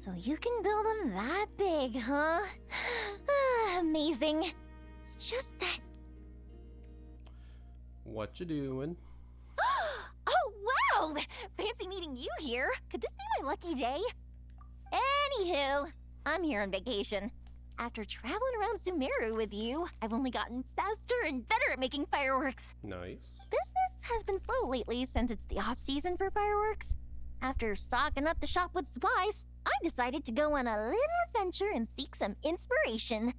So you can build them that big, huh? Amazing. It's just that... What you doing? Oh, wow! Fancy meeting you here. Could this be my lucky day? Anywho, I'm here on vacation. After traveling around Sumeru with you, I've only gotten faster and better at making fireworks. Nice. Business has been slow lately since it's the off-season for fireworks. After stocking up the shop with supplies, I decided to go on a little adventure and seek some inspiration.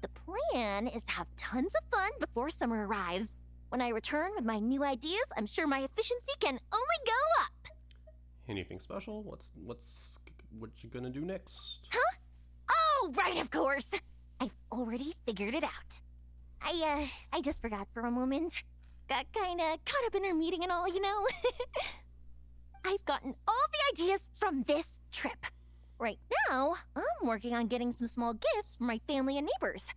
The plan is to have tons of fun before summer arrives. When I return with my new ideas, I'm sure my efficiency can only go up. Anything special? What you gonna do next? Huh? Oh, right, of course. I've already figured it out. I just forgot for a moment. Got kinda caught up in our meeting and all, you know? I've gotten all the ideas from this trip. Right now, I'm working on getting some small gifts for my family and neighbors.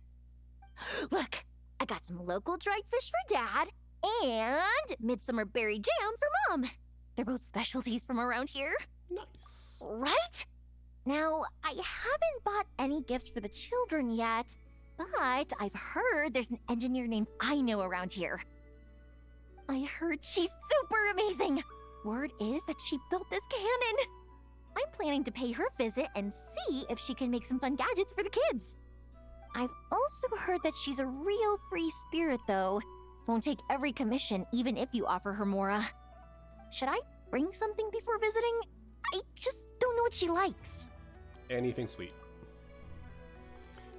Look, I got some local dried fish for Dad and midsummer berry jam for Mom. They're both specialties from around here. Nice. Right? Now, I haven't bought any gifts for the children yet, but I've heard there's an engineer named Aino around here. I heard she's super amazing. Word is that she built this cannon. I'm planning to pay her a visit and see if she can make some fun gadgets for the kids. I've also heard that she's a real free spirit, though. Won't take every commission, even if you offer her Mora. Should I bring something before visiting? I just don't know what she likes. Anything sweet.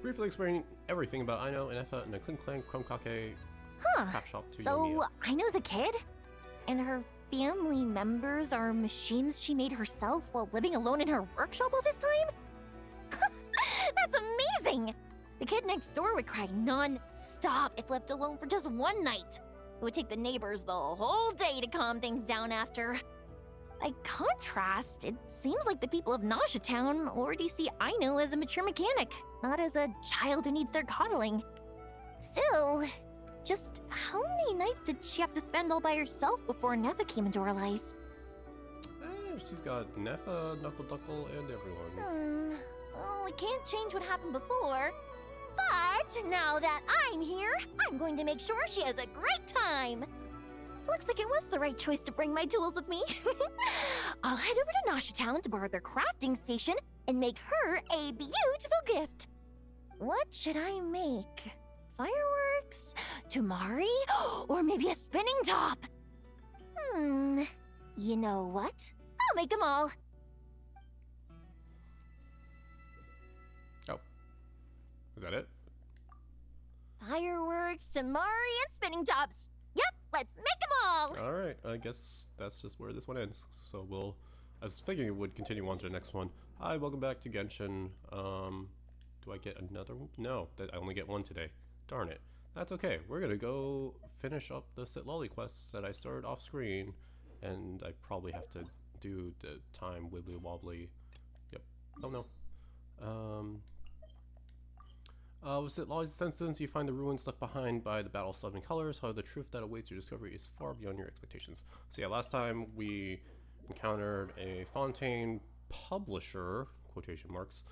Briefly explaining everything about Aino and Effa and the Clink Clank Chromekake craft shop to So Yomiya. Aino's a kid? And her family members are machines she made herself while living alone in her workshop all this time? That's amazing! The kid next door would cry non-stop if left alone for just one night. It would take the neighbors the whole day to calm things down after. By contrast, it seems like the people of Nasha Town already see Aino as a mature mechanic, not as a child who needs their coddling. Still, just how many nights did she have to spend all by herself before Nefa came into her life? She's got Nefa, Knuckle Duckle, and everyone. Well, we can't change what happened before. But now that I'm here, I'm going to make sure she has a great time. Looks like it was the right choice to bring my tools with me. I'll head over to Nasha Town to borrow their crafting station and make her a beautiful gift. What should I make? Fireworks? Tumari? Or maybe a spinning top? You know what? I'll make them all. Oh. Is that it? Fireworks, Tumari, and spinning tops. Yep, let's make them all. Alright, I guess that's just where this one ends. So we'll, I was figuring it would continue on to the next one. Hi, welcome back to Genshin. Do I get another one? No, I only get one today. Darn it. That's okay. We're gonna go finish up the Citlali quests that I started off screen. And I probably have to do the time wibbly wobbly. Yep. Oh no. With Citlali's Ascendance, you find the ruins left behind by the Battle of 7 Colors. However, the truth that awaits your discovery is far beyond your expectations. So yeah, last time we encountered a Fontaine publisher, quotation marks,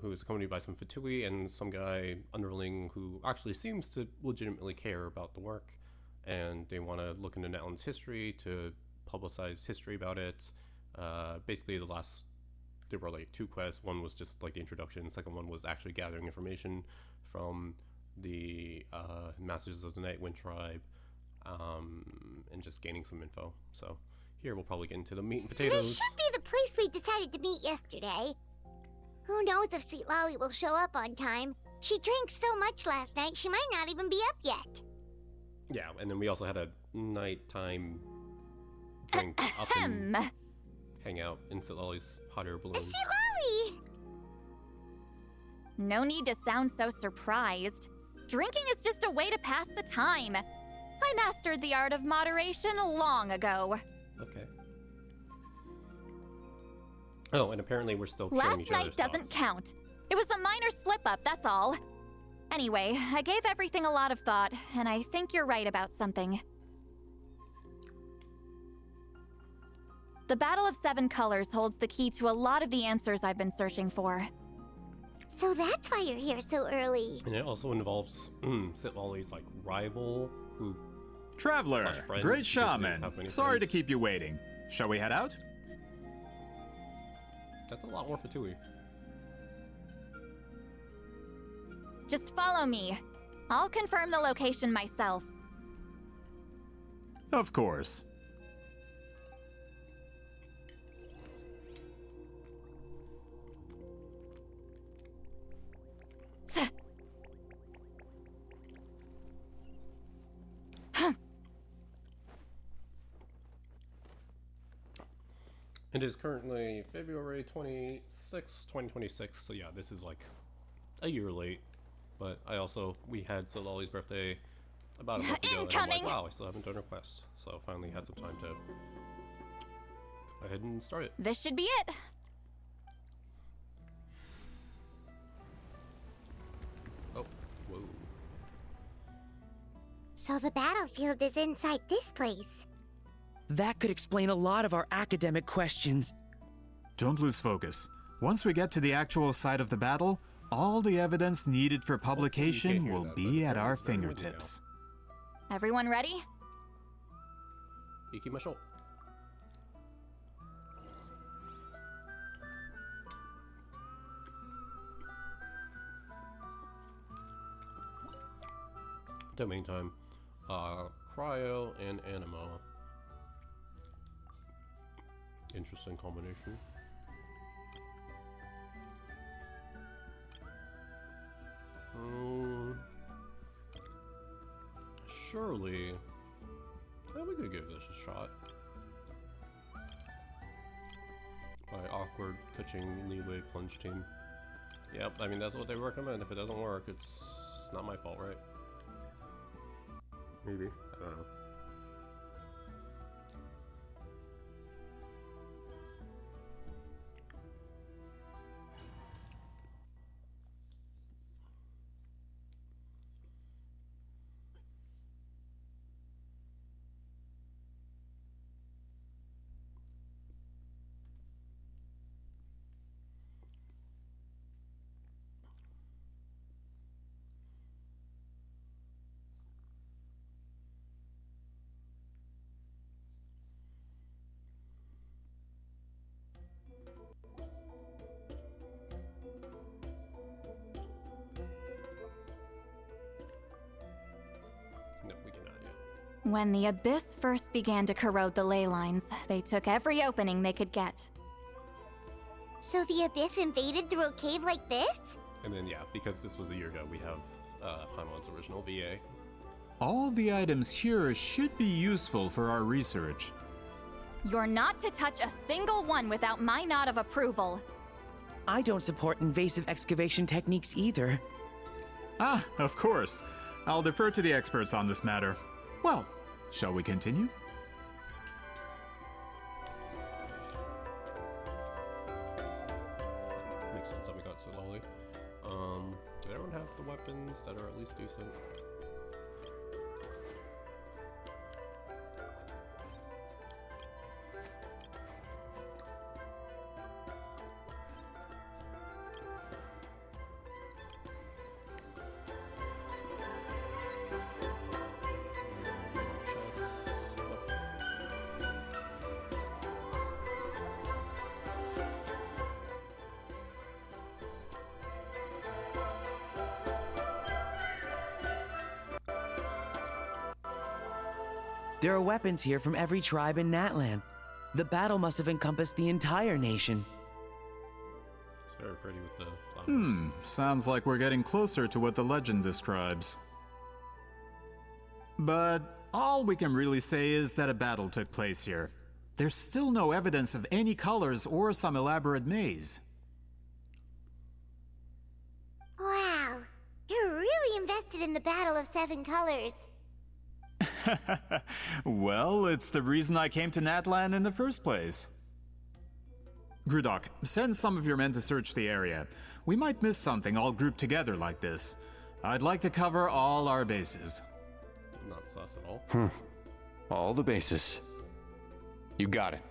who is accompanied by some Fatui and some guy, underling, who actually seems to legitimately care about the work. And they want to look into Natlan's history to publicize history about it. Basically, there were like 2 quests. One was just like the introduction. The second one was actually gathering information from the Masters of the Nightwind tribe and just gaining some info. So here we'll probably get into the meat and potatoes. This should be the place we decided to meet yesterday. Who knows if Citlali will show up on time? She drank so much last night, she might not even be up yet. Yeah, and then we also had a nighttime drink up and hang out in Citlali's hot air balloon. Citlali! No need to sound so surprised. Drinking is just a way to pass the time. I mastered the art of moderation long ago. Okay. Oh, and apparently we're still sharing each other's Last night doesn't thoughts. count. It was a minor slip-up, that's all. Anyway, I gave everything a lot of thought, and I think you're right about something. The Battle of Seven Colors holds the key to a lot of the answers I've been searching for. So that's why you're here so early. And it also involves Citlali's like rival, who Traveler, slash friends, great because they shaman. have many Sorry to friends. keep you waiting. Shall we head out? That's a lot more for Tui. Just follow me. I'll confirm the location myself. Of course. It is currently February 26, 2026, so yeah, this is like a year late. But we had Citlali's birthday about a month ago, and I'm like, Incoming! wow, I still haven't done her quest. So finally had some time to go ahead and start it. This should be it. Oh, whoa. So the battlefield is inside this place. That could explain a lot of our academic questions. Don't lose focus. Once we get to the actual site of the battle, all the evidence needed for publication hear will that, be but at our they're ready fingertips. Everyone ready? Ikimashou. Domain time. Cryo and Animo. Interesting combination. Surely, yeah, we could give this a shot. My awkward pitching leeway plunge team. Yep, I mean that's what they recommend. If it doesn't work, it's not my fault, right? Maybe, I don't know. No, we cannot yet. When the Abyss first began to corrode the ley lines, they took every opening they could get. So the Abyss invaded through a cave like this? And then, yeah, because this was a year ago, we have Paimon's original VA. All the items here should be useful for our research. You're not to touch a single one without my nod of approval. I don't support invasive excavation techniques either. Ah, of course. I'll defer to the experts on this matter. Well, shall we continue? Makes sense that we got Citlali. Did everyone have the weapons that are at least decent? There are weapons here from every tribe in Natlan. The battle must have encompassed the entire nation. It's very pretty with the flowers. Sounds like we're getting closer to what the legend describes. But all we can really say is that a battle took place here. There's still no evidence of any colors or some elaborate maze. Wow, you're really invested in the Battle of Seven Colors. Well, it's the reason I came to Natlan in the first place. Grudok, send some of your men to search the area. We might miss something all grouped together like this. I'd like to cover all our bases. Not sus at all. All the bases. You got it.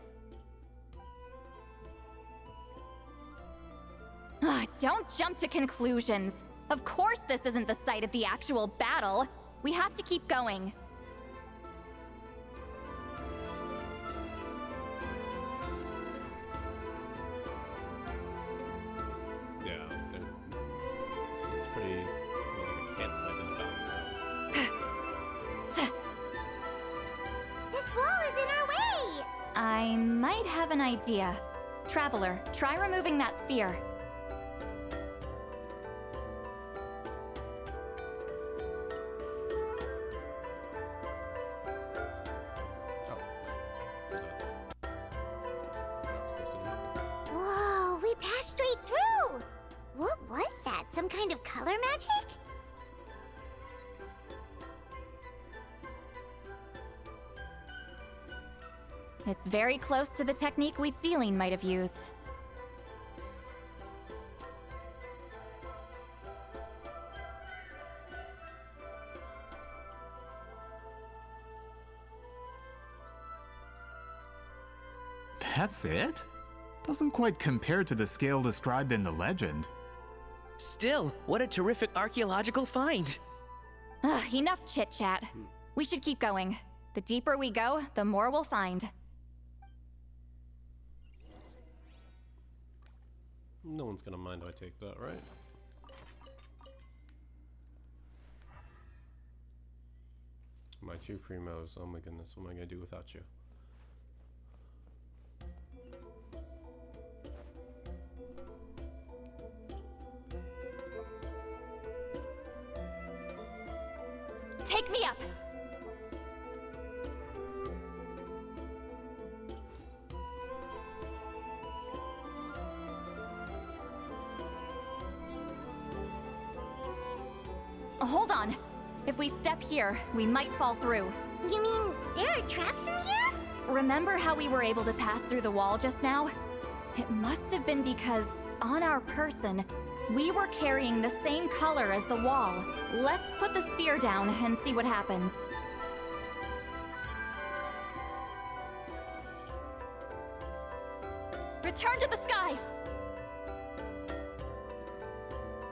don't jump to conclusions. Of course this isn't the site of the actual battle. We have to keep going. Yeah, seems pretty like a campsite in the battleground. This wall is in our way! I might have an idea. Traveler, try removing that sphere. Oh, wait. Whoa, we passed straight through! What was that? Some kind of color magic? It's very close to the technique Citlali might have used. That's it? Doesn't quite compare to the scale described in the legend. Still, what a terrific archaeological find. Enough chit-chat. We should keep going. The deeper we go, the more we'll find. No one's gonna mind if I take that, right? My two primos. Oh my goodness, what am I gonna do without you? Take me up! Hold on. If we step here, we might fall through. You mean there are traps in here? Remember how we were able to pass through the wall just now? It must have been because, on our person, we were carrying the same color as the wall. Let's put the sphere down and see what happens. Return to the skies!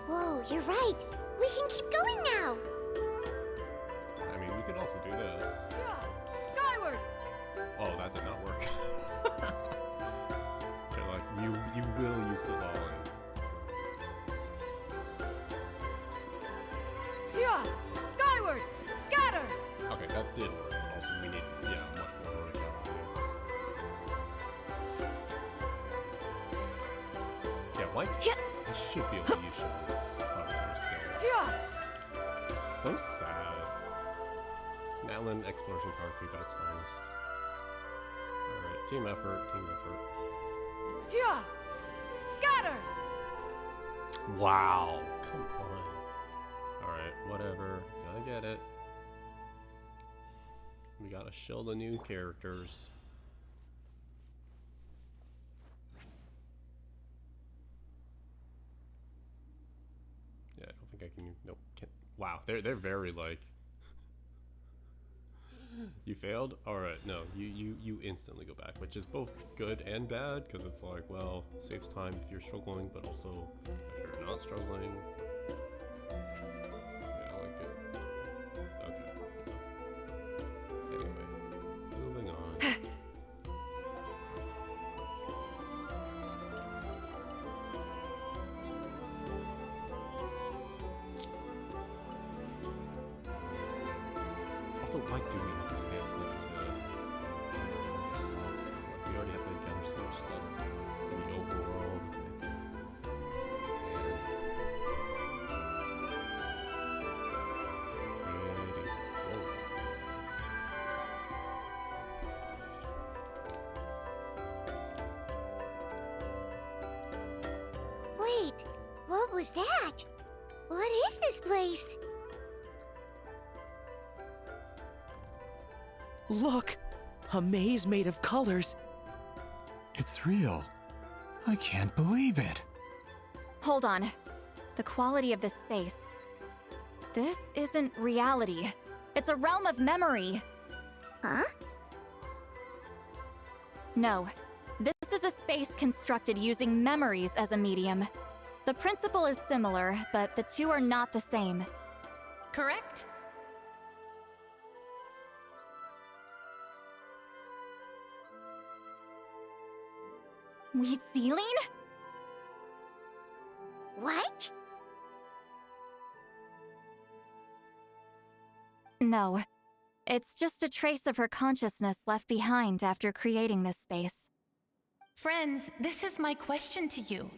Whoa, you're right. We can keep going now. I mean, we could also do this. Skyward! Oh, that did not work. Okay, like, you will use Citlali. Yeah! Skyward! Scatter! Okay, that did work, but also we need, yeah, much more verticality. Yeah, why? I should be able to use Shelley's planetary scale. It's so sad. Natlan exploration power creep at its finest. Alright, team effort, team effort. Yeah! Scatter! Wow, come on. Alright, whatever. I get it. We gotta show the new characters. Yeah, I don't think I can. Nope. Can't. Wow, they're very like. You failed. All right, no, you instantly go back, which is both good and bad because it's like, well, saves time if you're struggling, but also if you're not struggling. Yeah, I like it. Okay. Yeah. Anyway, moving on. Also, why do we have this pamphlet to gather all this stuff? Like, we already have to gather so much stuff in the overworld. It's... Pretty... Whoa. Wait, what was that? What is this place? Look! A maze made of colors. It's real. I can't believe it. Hold on. The quality of this space. This isn't reality. It's a realm of memory. Huh? No. This is a space constructed using memories as a medium. The principle is similar, but the two are not the same. Correct? Wheat ceiling? What? No. It's just a trace of her consciousness left behind after creating this space. Friends, this is my question to you.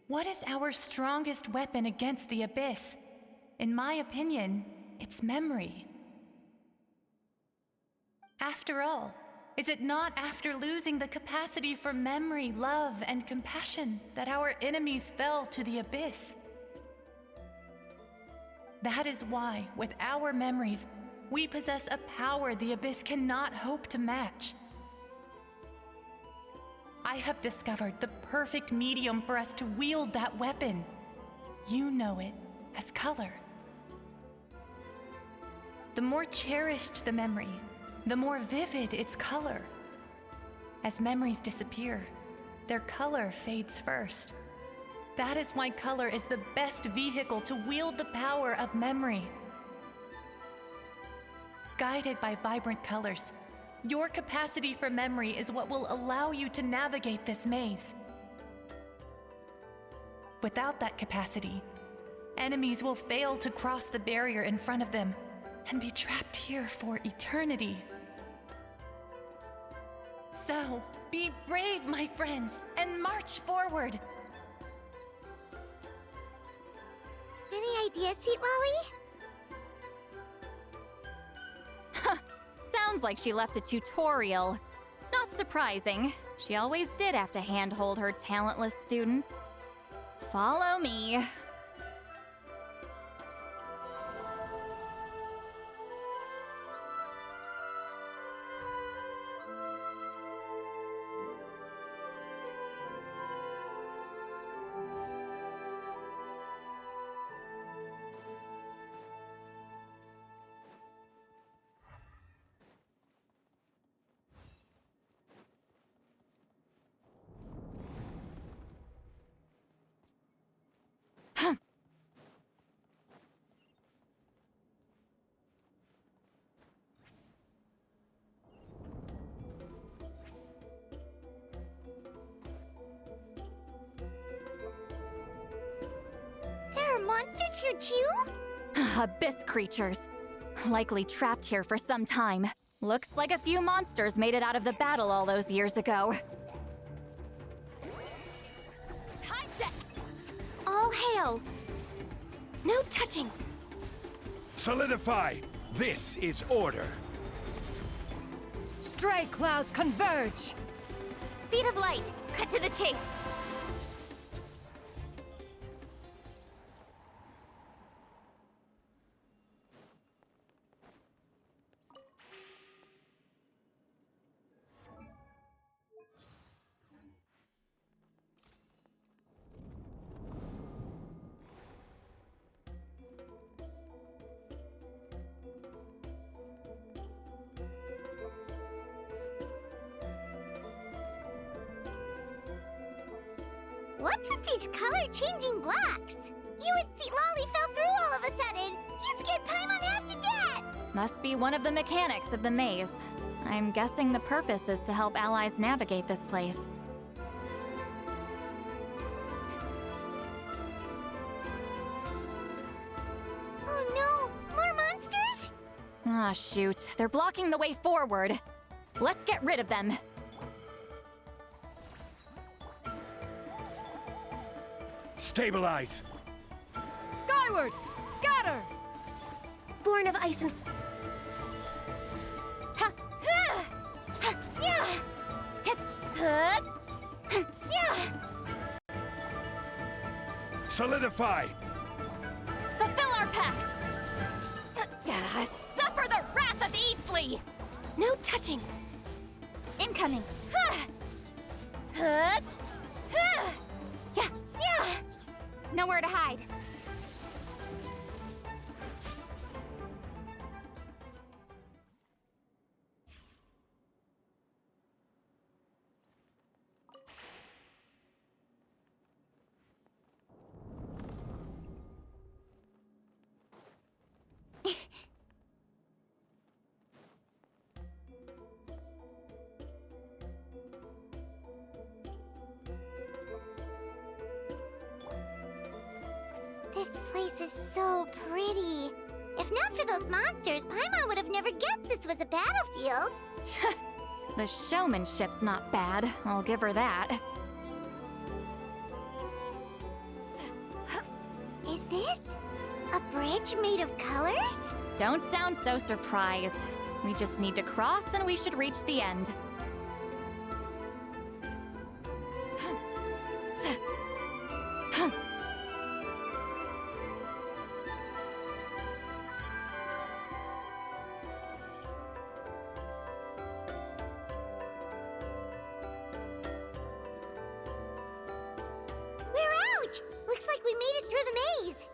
What is our strongest weapon against the Abyss? In my opinion, it's memory. After all, is it not after losing the capacity for memory, love, and compassion that our enemies fell to the Abyss? That is why, with our memories, we possess a power the Abyss cannot hope to match. I have discovered the perfect medium for us to wield that weapon. You know it as color. The more cherished the memory, the more vivid its color. As memories disappear, their color fades first. That is why color is the best vehicle to wield the power of memory. Guided by vibrant colors, your capacity for memory is what will allow you to navigate this maze. Without that capacity, enemies will fail to cross the barrier in front of them and be trapped here for eternity. So, be brave, my friends, and march forward. Any ideas, Citlali? Sounds like she left a tutorial. Not surprising. She always did have to handhold her talentless students. Follow me. There are monsters here too? Abyss creatures. Likely trapped here for some time. Looks like a few monsters made it out of the battle all those years ago. Time check! All hail! No touching! Solidify! This is order! Stray clouds converge! Speed of light! Cut to the chase! What's with these color-changing blocks? You and Citlali fell through all of a sudden! You scared Paimon half to death! Must be one of the mechanics of the maze. I'm guessing the purpose is to help allies navigate this place. Oh no! More monsters? Ah, shoot. They're blocking the way forward. Let's get rid of them. Stabilize! Skyward! Scatter! Born of ice and... Ha! Ha! Ha! Yeah! Hit! Huh! Yeah! Solidify! Fulfill our pact! Suffer the wrath of Eatsley! No touching! Incoming! Ha! Huh! Ha! Yeah! Yeah! Nowhere to hide. This place is so pretty. If not for those monsters, Paimon would have never guessed this was a battlefield. The showmanship's not bad, I'll give her that. Is this a bridge made of colors? Don't sound so surprised. We just need to cross and we should reach the end. We're out! Looks like we made it through the maze.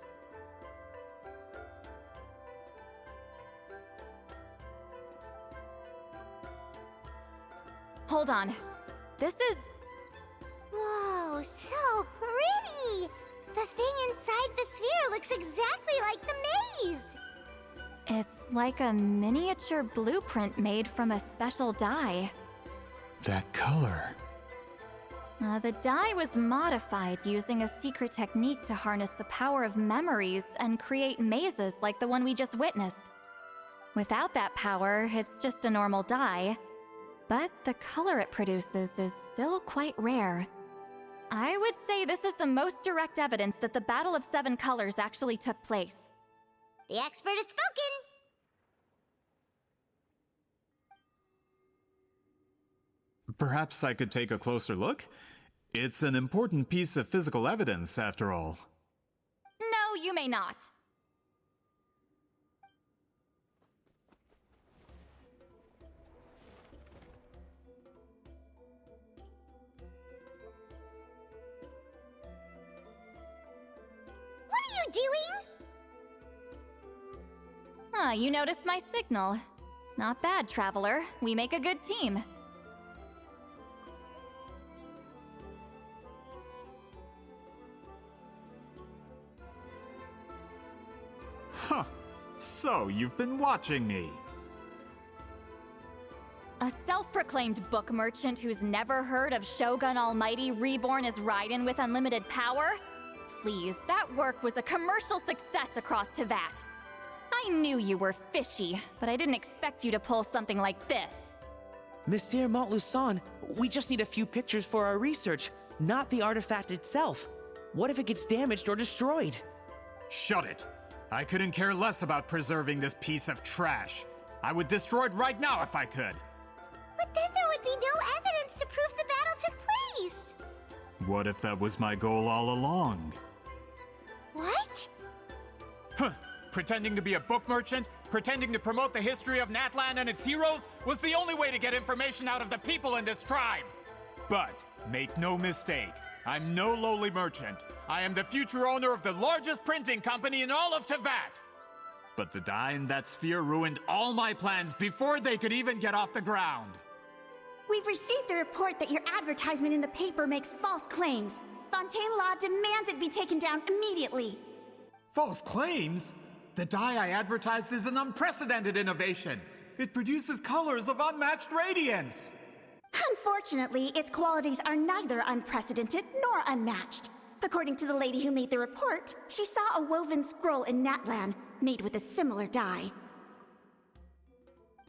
Hold on. This is... Whoa, so pretty! The thing inside the sphere looks exactly like the maze! It's like a miniature blueprint made from a special dye. That color. The dye was modified using a secret technique to harness the power of memories and create mazes like the one we just witnessed. Without that power, it's just a normal dye, but the color it produces is still quite rare. I would say this is the most direct evidence that the Battle of Seven Colors actually took place. The expert has spoken! Perhaps I could take a closer look? It's an important piece of physical evidence, after all. No, you may not. What are you doing? You noticed my signal. Not bad, Traveler. We make a good team. Huh. So, you've been watching me. A self-proclaimed book merchant who's never heard of Shogun Almighty reborn as Raiden with unlimited power? Please, that work was a commercial success across Teyvat. I knew you were fishy, but I didn't expect you to pull something like this. Monsieur Montluçon, we just need a few pictures for our research, not the artifact itself. What if it gets damaged or destroyed? Shut it! I couldn't care less about preserving this piece of trash. I would destroy it right now if I could. But then there would be no evidence to prove the battle took place! What if that was my goal all along? What? Huh! Pretending to be a book merchant, pretending to promote the history of Natlan and its heroes, was the only way to get information out of the people in this tribe! But, make no mistake, I'm no lowly merchant. I am the future owner of the largest printing company in all of Teyvat! But the dye in that sphere ruined all my plans before they could even get off the ground. We've received a report that your advertisement in the paper makes false claims. Fontaine Law demands it be taken down immediately. False claims? The dye I advertised is an unprecedented innovation. It produces colors of unmatched radiance. Unfortunately, its qualities are neither unprecedented nor unmatched. According to the lady who made the report, she saw a woven scroll in Natlan made with a similar dye.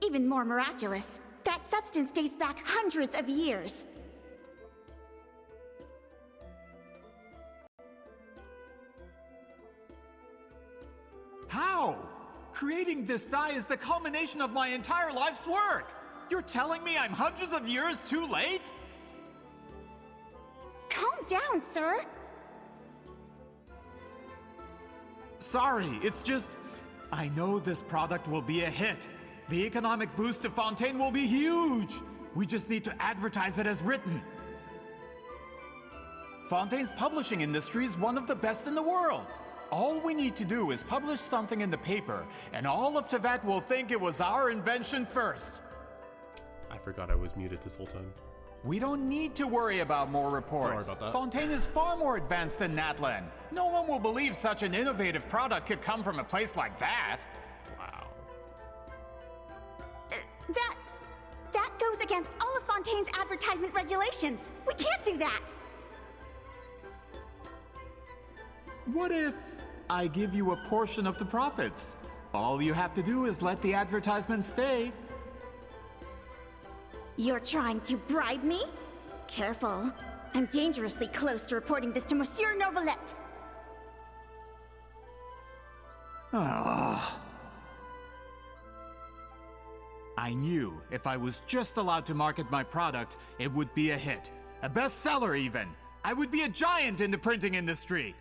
Even more miraculous, that substance dates back hundreds of years. How? Creating this dye is the culmination of my entire life's work! You're telling me I'm hundreds of years too late? Calm down, sir. Sorry, it's just... I know this product will be a hit. The economic boost to Fontaine will be huge! We just need to advertise it as written. Fontaine's publishing industry is one of the best in the world. All we need to do is publish something in the paper, and all of Teyvat will think it was our invention first. I forgot I was muted this whole time. We don't need to worry about more reports. Sorry about that. Fontaine is far more advanced than Natlan. No one will believe such an innovative product could come from a place like that. Wow. That goes against all of Fontaine's advertisement regulations. We can't do that. What if I give you a portion of the profits. All you have to do is let the advertisement stay. You're trying to bribe me? Careful. I'm dangerously close to reporting this to Monsieur Novelette. I knew if I was just allowed to market my product, it would be a hit. A bestseller even. I would be a giant in the printing industry.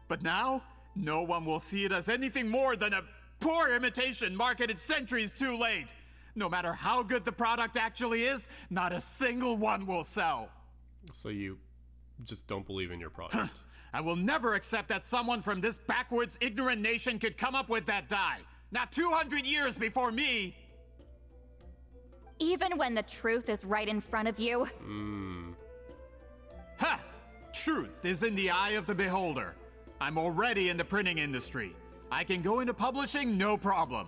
But now, no one will see it as anything more than a poor imitation marketed centuries too late. No matter how good the product actually is, not a single one will sell. So you just don't believe in your product. I will never accept that someone from this backwoods, ignorant nation could come up with that dye. Not 200 years before me. Even when the truth is right in front of you? Ha! Truth is in the eye of the beholder. I'm already in the printing industry. I can go into publishing, no problem.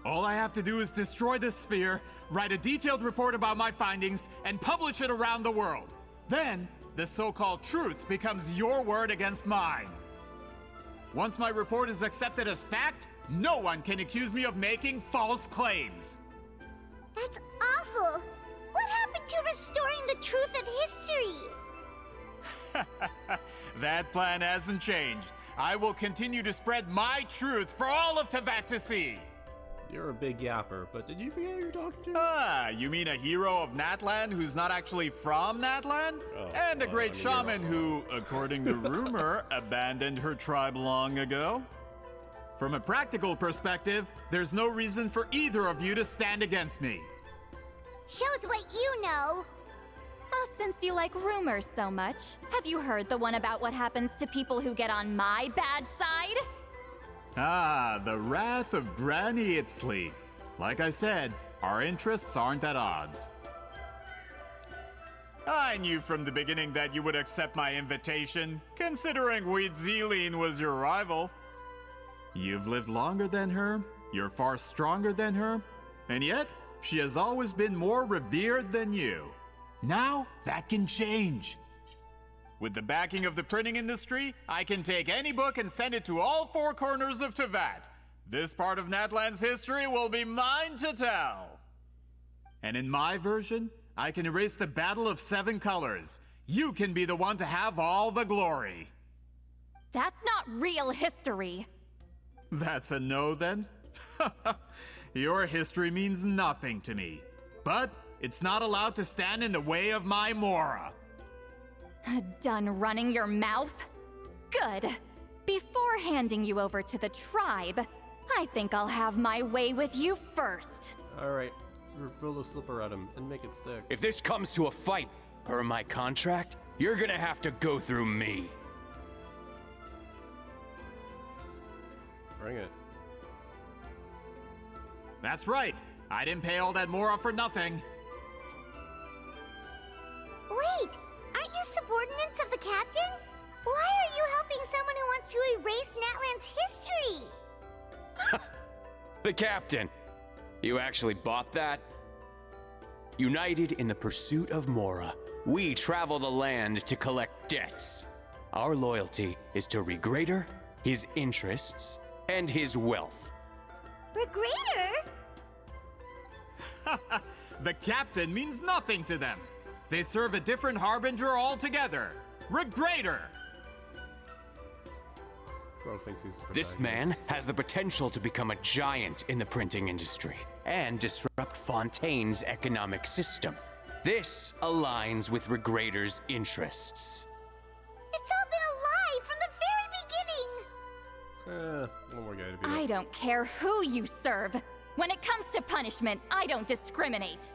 All I have to do is destroy this sphere, write a detailed report about my findings, and publish it around the world. Then, the so-called truth becomes your word against mine. Once my report is accepted as fact, no one can accuse me of making false claims. That's awful. What happened to restoring the truth of history? That plan hasn't changed. I will continue to spread my truth for all of Teyvat to see. You're a big yapper, but did you forget who you're talking to? Ah, you mean a hero of Natlan who's not actually from Natlan? And a great shaman who, according to rumor, abandoned her tribe long ago? From a practical perspective, there's no reason for either of you to stand against me. Shows what you know. Since you like rumors so much, have you heard the one about what happens to people who get on my bad side? Ah, the wrath of Granny Citlali. Like I said, our interests aren't at odds. I knew from the beginning that you would accept my invitation, considering Huitzilin was your rival. You've lived longer than her, you're far stronger than her, and yet, she has always been more revered than you. Now, that can change. With the backing of the printing industry, I can take any book and send it to all four corners of Teyvat. This part of Natlan's history will be mine to tell. And in my version, I can erase the Battle of Seven Colors. You can be the one to have all the glory. That's not real history. That's a no then? Your history means nothing to me. But it's not allowed to stand in the way of my Mora. Done running your mouth? Good. Before handing you over to the tribe, I think I'll have my way with you first. Alright, refill the slipper at him and make it stick. If this comes to a fight, per my contract, you're gonna have to go through me. Bring it. That's right. I didn't pay all that Mora for nothing. Wait, aren't you subordinates of the captain? Why are you helping someone who wants to erase Natlan's history? The captain. You actually bought that? United in the pursuit of Mora, we travel the land to collect debts. Our loyalty is to Regrader, his interests, and his wealth. Regrader? The captain means nothing to them. They serve a different harbinger altogether. Regrader! Bro thinks he's the This man has the potential to become a giant in the printing industry and disrupt Fontaine's economic system. This aligns with Regrader's interests. It's all been a lie from the very beginning. One more guy to beat I up. don't care who you serve. When it comes to punishment, I don't discriminate.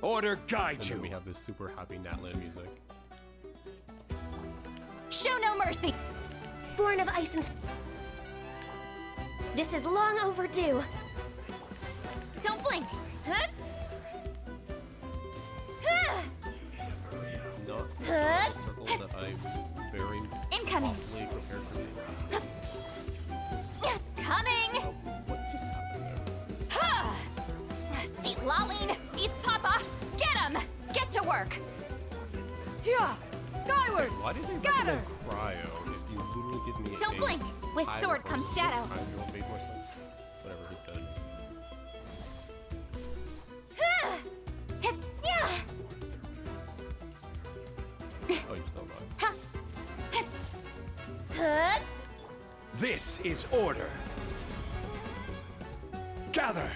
Order guide And then we you. have this super happy Natlan music. Show no mercy! Born of ice and... This is long overdue. Don't blink! Huh? Not the circles that I very Incoming. thoughtfully prepared for me. Coming! What just happened there? Ha! work! Yeah! Skyward! Why did you Scatter! recommend cryo if you literally give me Don't a blink! With high sword comes versus shadow. high roll base more sense? Whatever, who's good? Oh, you still not. This is order. Gather.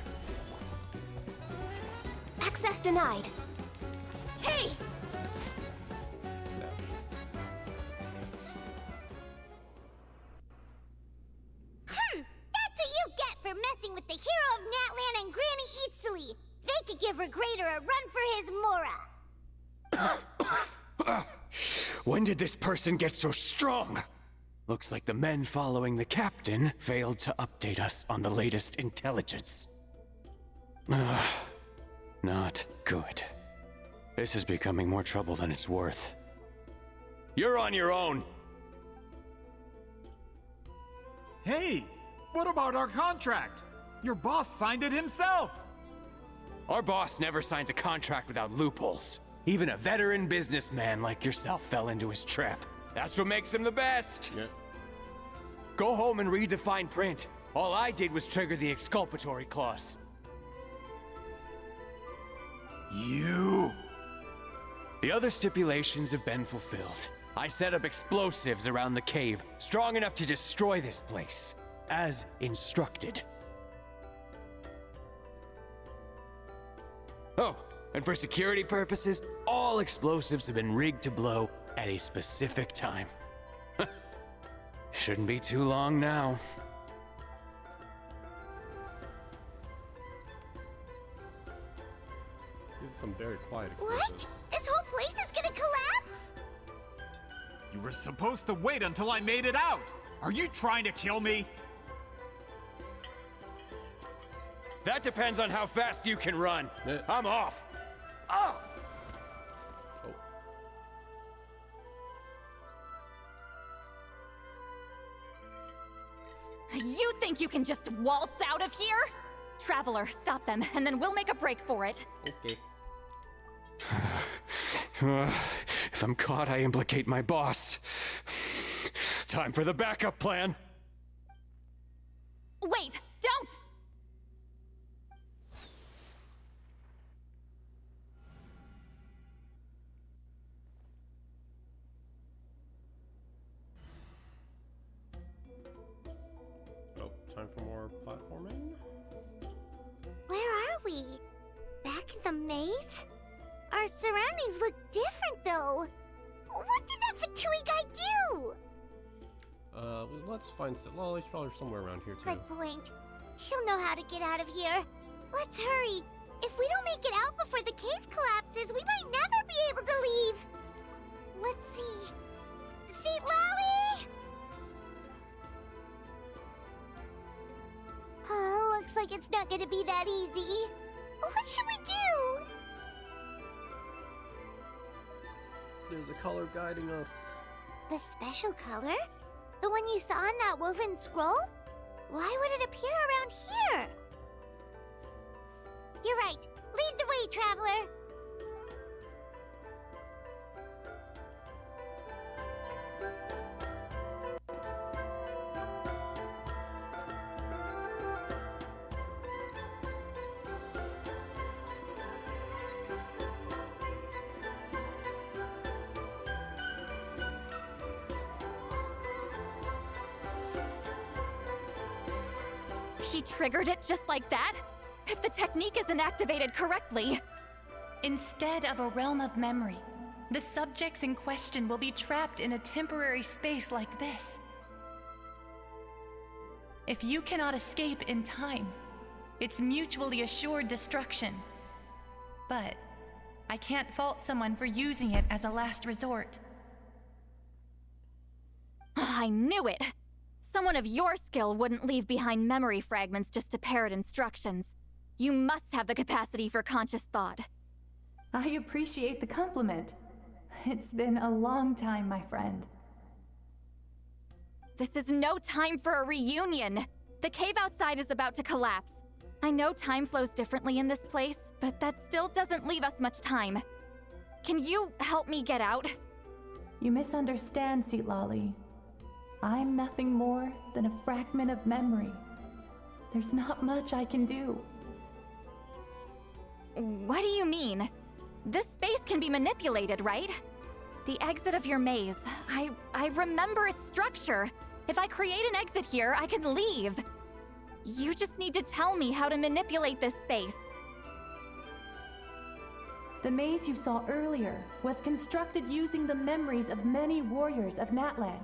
Access denied. Hey! Snap. That's what you get for messing with the hero of Natlan and Granny Citlali. They could give her Greater a run for his Mora. When did this person get so strong? Looks like the men following the captain failed to update us on the latest intelligence. Not good. This is becoming more trouble than it's worth. You're on your own! Hey, what about our contract? Your boss signed it himself. Our boss never signs a contract without loopholes. Even a veteran businessman like yourself fell into his trap. That's what makes him the best! Yeah. Go home and read the fine print. All I did was trigger the exculpatory clause. You... The other stipulations have been fulfilled. I set up explosives around the cave, strong enough to destroy this place, as instructed. Oh, and for security purposes, all explosives have been rigged to blow at a specific time. Shouldn't be too long now. These are some very quiet What? explosives. This whole place is gonna collapse? You were supposed to wait until I made it out. Are you trying to kill me? That depends on how fast you can run. I'm off. Oh. You think you can just waltz out of here? Traveler, stop them, and then we'll make a break for it. Okay. If I'm caught, I implicate my boss. Time for the backup plan. Wait, don't! Oh, time for more platforming? Where are we? Back in the maze? Our surroundings look different, though. What did that Fatui guy do? Let's find Citlali. She's probably somewhere around here, too. Good point. She'll know how to get out of here. Let's hurry. If we don't make it out before the cave collapses, we might never be able to leave. Let's see. Citlali! Oh, looks like it's not gonna be that easy. What should we do? There's a color guiding us. The special color? The one you saw in that woven scroll? Why would it appear around here? You're right. Lead the way, traveler. He triggered it just like that? If the technique isn't activated correctly... Instead of a realm of memory, the subjects in question will be trapped in a temporary space like this. If you cannot escape in time, it's mutually assured destruction. But I can't fault someone for using it as a last resort. I knew it! Someone of your skill wouldn't leave behind memory fragments just to parrot instructions. You must have the capacity for conscious thought. I appreciate the compliment. It's been a long time, my friend. This is no time for a reunion! The cave outside is about to collapse. I know time flows differently in this place, but that still doesn't leave us much time. can you help me get out? You misunderstand, Citlali. I'm nothing more than a fragment of memory. There's not much I can do. What do you mean? This space can be manipulated, right? The exit of your maze. I remember its structure. If I create an exit here, I can leave. You just need to tell me how to manipulate this space. The maze you saw earlier was constructed using the memories of many warriors of Natlan.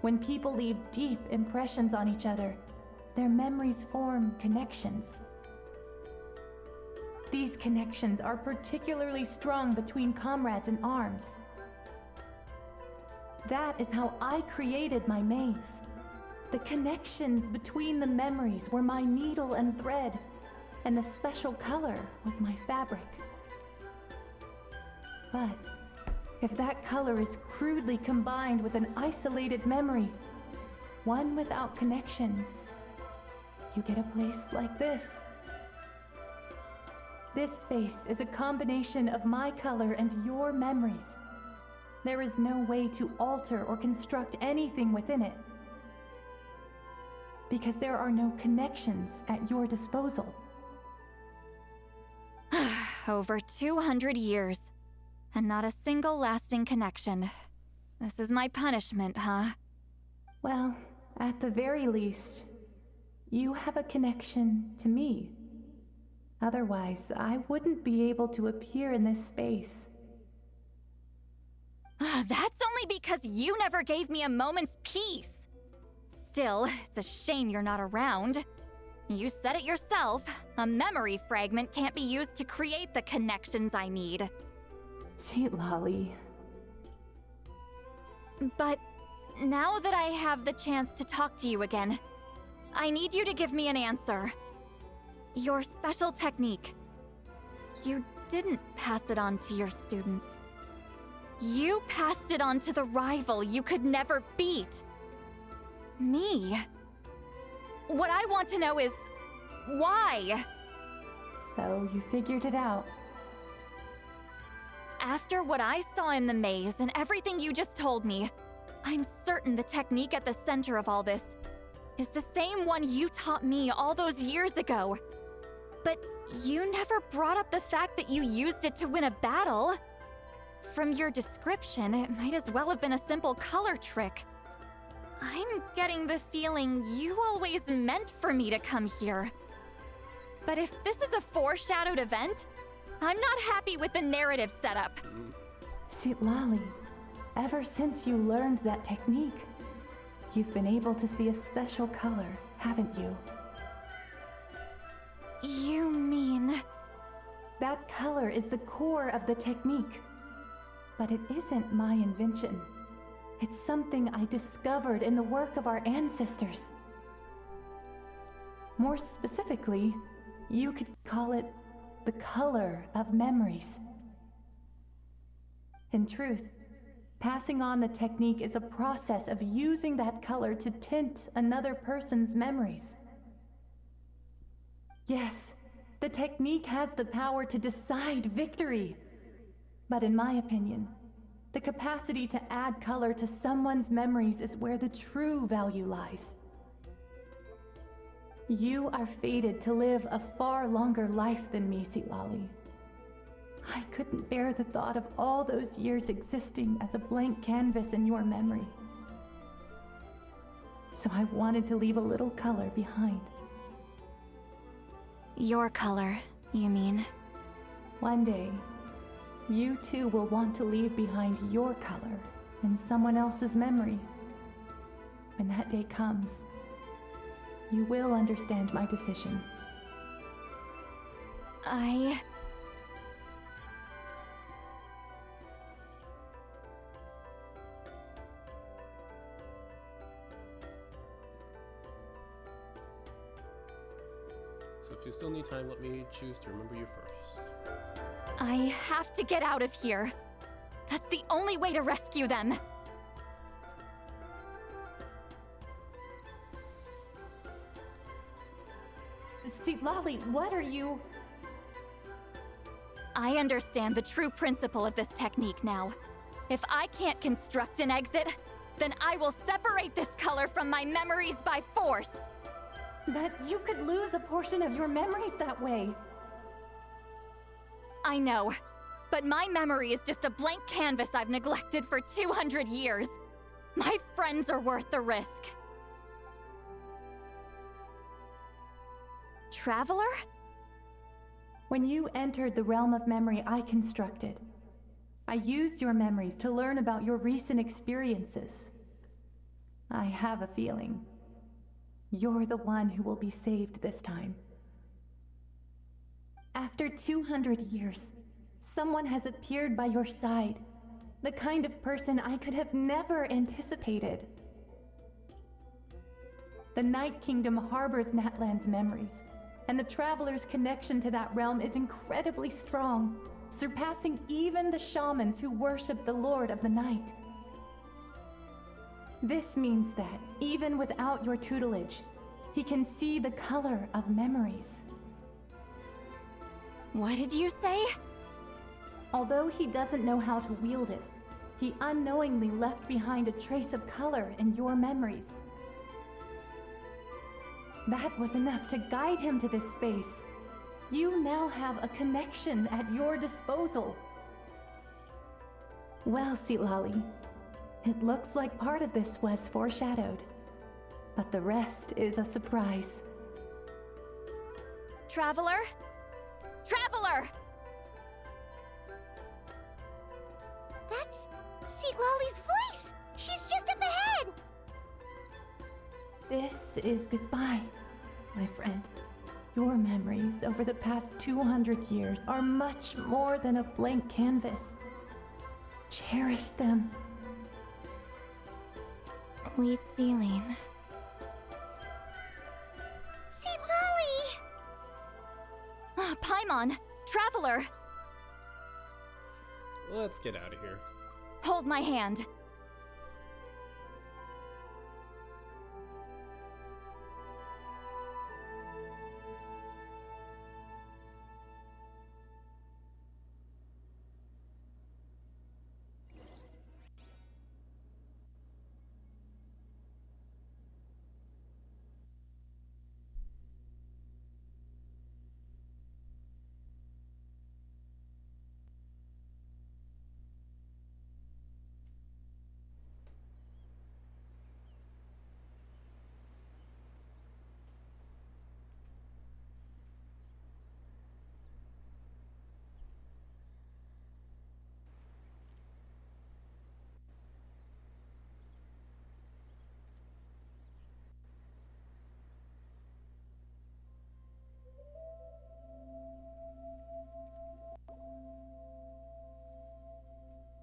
When people leave deep impressions on each other, their memories form connections. These connections are particularly strong between comrades in arms. That is how I created my maze. The connections between the memories were my needle and thread, and the special color was my fabric. But if that color is crudely combined with an isolated memory, one without connections, you get a place like this. This space is a combination of my color and your memories. There is no way to alter or construct anything within it, because there are no connections at your disposal. Over 200 years, and not a single lasting connection. This is my punishment, huh? Well, at the very least, you have a connection to me. Otherwise, I wouldn't be able to appear in this space. That's only because you never gave me a moment's peace. Still, it's a shame you're not around. You said it yourself. A memory fragment can't be used to create the connections I need. Citlali. But now that I have the chance to talk to you again, I need you to give me an answer. Your special technique. You didn't pass it on to your students. You passed it on to the rival you could never beat. Me. What I want to know is, why? So you figured it out. After what I saw in the maze and everything you just told me, I'm certain the technique at the center of all this is the same one you taught me all those years ago. But you never brought up the fact that you used it to win a battle. From your description, it might as well have been a simple color trick. I'm getting the feeling you always meant for me to come here. But if this is a foreshadowed event, I'm not happy with the narrative setup. Citlali, ever since you learned that technique, you've been able to see a special color, haven't you? You mean... That color is the core of the technique. But it isn't my invention. It's something I discovered in the work of our ancestors. More specifically, you could call it the color of memories. In truth, passing on the technique is a process of using that color to tint another person's memories. Yes, the technique has the power to decide victory. But in my opinion, the capacity to add color to someone's memories is where the true value lies. You are fated to live a far longer life than me, Citlali. I couldn't bear the thought of all those years existing as a blank canvas in your memory. So I wanted to leave a little color behind. Your color, you mean? One day, you too will want to leave behind your color in someone else's memory. When that day comes, you will understand my decision. So if you still need time, let me choose to remember you first. I have to get out of here. That's the only way to rescue them. Citlali, what are you... I understand the true principle of this technique now. If I can't construct an exit, then I will separate this color from my memories by force. But you could lose a portion of your memories that way. I know, but my memory is just a blank canvas I've neglected for 200 years. My friends are worth the risk. Traveler? When you entered the realm of memory I constructed, I used your memories to learn about your recent experiences. I have a feeling you're the one who will be saved this time. After 200 years, someone has appeared by your side. The kind of person I could have never anticipated. The Night Kingdom harbors Natlan's memories, and the Traveler's connection to that realm is incredibly strong, surpassing even the shamans who worship the Lord of the Night. This means that, even without your tutelage, he can see the color of memories. What did you say? Although he doesn't know how to wield it, he unknowingly left behind a trace of color in your memories. That was enough to guide him to this space. You now have a connection at your disposal. Well, Citlali, it looks like part of this was foreshadowed, but the rest is a surprise. Traveler? Traveler! That's Citlali's voice! She's just up ahead! This is goodbye, my friend. Your memories over the past 200 years are much more than a blank canvas. Cherish them. Wheat ceiling. Citlali! Paimon! Traveler! Let's get out of here. Hold my hand.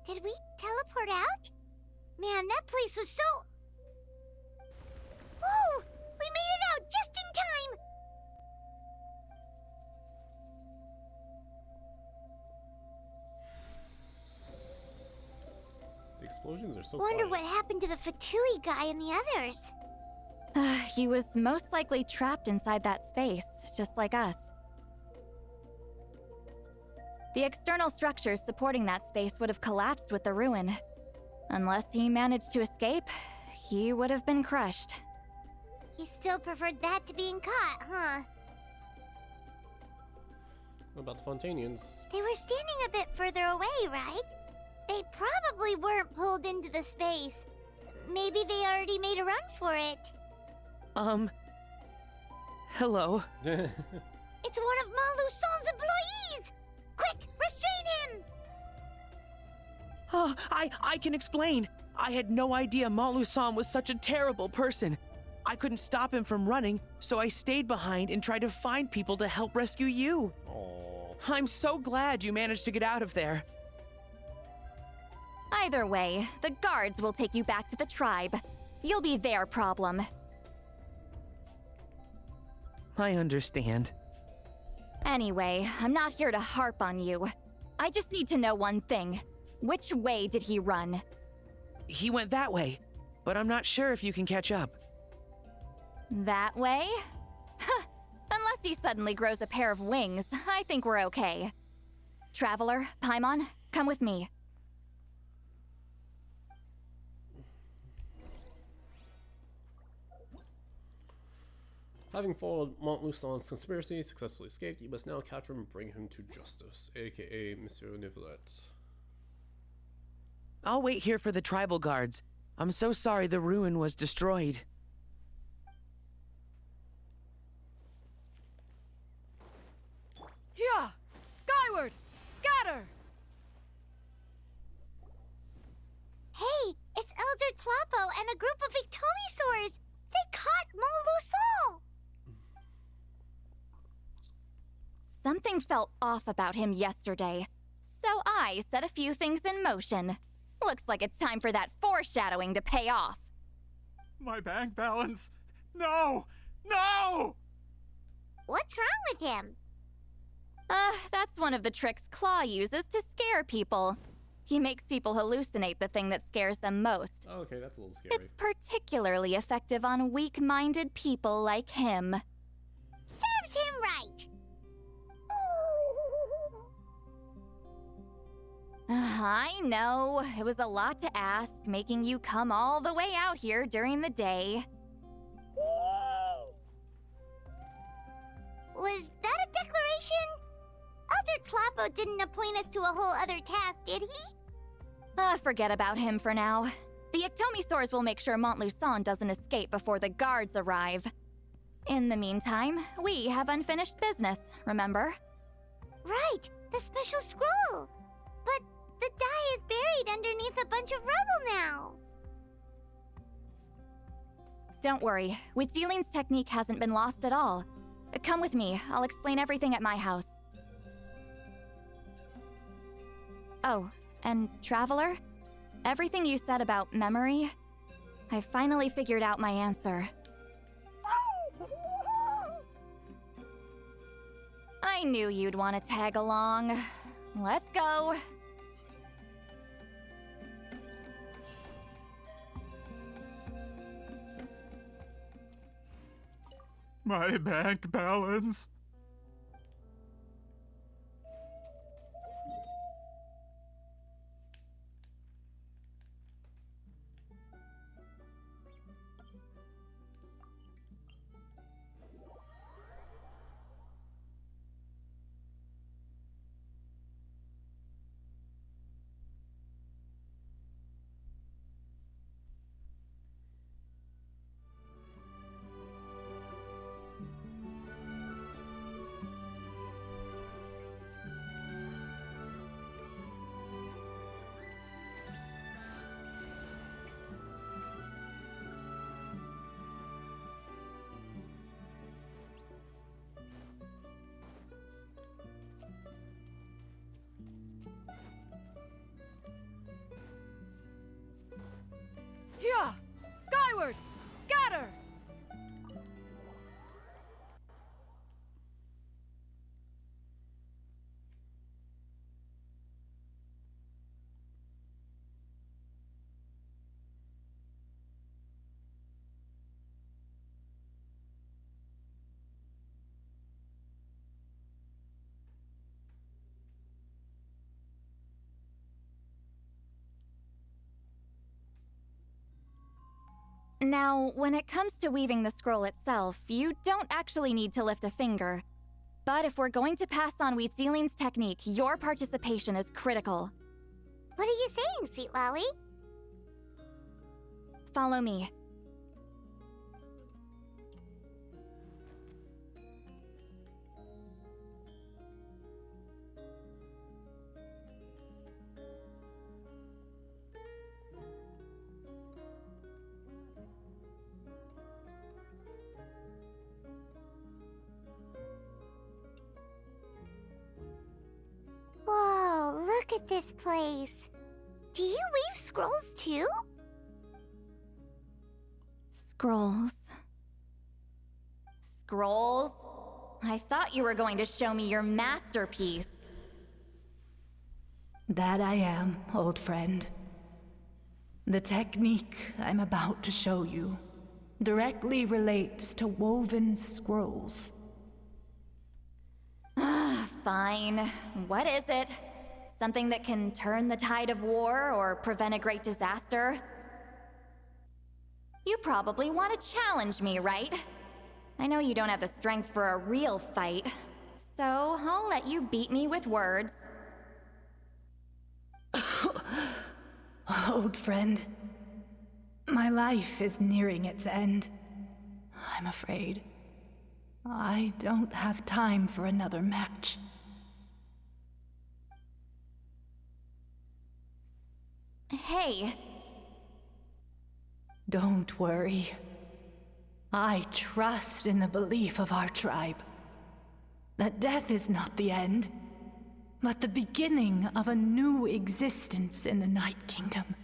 Did we teleport out? Man, that place was so... Whoa! We made it out just in time! The explosions are so Wonder quiet. what happened to the Fatui guy and the others. He was most likely trapped inside that space, just like us. The external structures supporting that space would have collapsed with the ruin. Unless he managed to escape, he would have been crushed. He still preferred that to being caught, huh? What about the Fontanians? They were standing a bit further away, right? They probably weren't pulled into the space. Maybe they already made a run for it. Hello. It's one of Maluson's employees! Quick, restrain him! Oh, I can explain. I had no idea Malusan was such a terrible person. I couldn't stop him from running, so I stayed behind and tried to find people to help rescue you. Aww. I'm so glad you managed to get out of there. Either way, the guards will take you back to the tribe. You'll be their problem. I understand. Anyway, I'm not here to harp on you. I just need to know one thing. Which way did he run? He went that way, but I'm not sure if you can catch up. That way? Huh. Unless he suddenly grows a pair of wings, I think we're okay. Traveler, Paimon, come with me. Having foiled Montluçon's conspiracy, successfully escaped, you must now capture him and bring him to justice, aka Monsieur Nivelet. I'll wait here for the tribal guards. I'm so sorry the ruin was destroyed. Here! Skyward! Scatter! Hey, it's Elder Tlapo and a group of Ictomisaurs! They caught Montluçon! Something felt off about him yesterday, so I set a few things in motion. Looks like it's time for that foreshadowing to pay off. My bank balance! No! No! What's wrong with him? That's one of the tricks Claw uses to scare people. He makes people hallucinate the thing that scares them most. Oh, okay, that's a little scary. It's particularly effective on weak-minded people like him. Serves him right! I know, it was a lot to ask, making you come all the way out here during the day. Was that a declaration? Elder Tlapo didn't appoint us to a whole other task, did he? Forget about him for now. The Ictomisaurs will make sure Montluçon doesn't escape before the guards arrive. In the meantime, we have unfinished business, remember? Right, the special scroll. But the die is buried underneath a bunch of rubble now. Don't worry, Witzeline's technique hasn't been lost at all. Come with me, I'll explain everything at my house. Oh, and Traveler? Everything you said about memory, I finally figured out my answer. I knew you'd want to tag along. Let's go. My bank balance. Here! Skyward! Scatter! Now, when it comes to weaving the scroll itself, you don't actually need to lift a finger. But if we're going to pass on Witzeline's technique, your participation is critical. What are you saying, Citlali? Follow me. Whoa, look at this place. Do you weave scrolls too? Scrolls. Scrolls? I thought you were going to show me your masterpiece. That I am, old friend. The technique I'm about to show you directly relates to woven scrolls. Fine. What is it? Something that can turn the tide of war or prevent a great disaster? You probably want to challenge me, right? I know you don't have the strength for a real fight, so I'll let you beat me with words. Old friend, my life is nearing its end. I'm afraid I don't have time for another match. Hey. Don't worry. I trust in the belief of our tribe that death is not the end, but the beginning of a new existence in the Night Kingdom,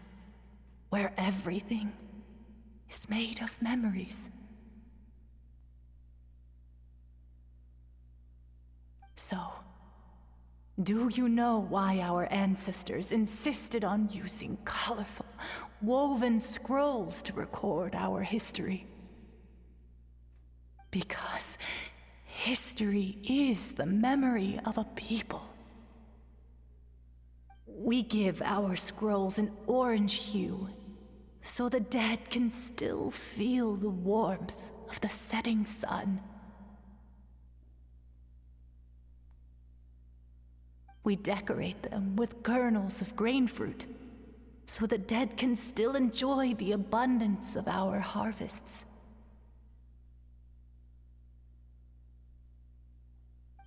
where everything is made of memories. So, do you know why our ancestors insisted on using colorful, woven scrolls to record our history? Because history is the memory of a people. We give our scrolls an orange hue, so the dead can still feel the warmth of the setting sun. We decorate them with kernels of grain fruit, so the dead can still enjoy the abundance of our harvests.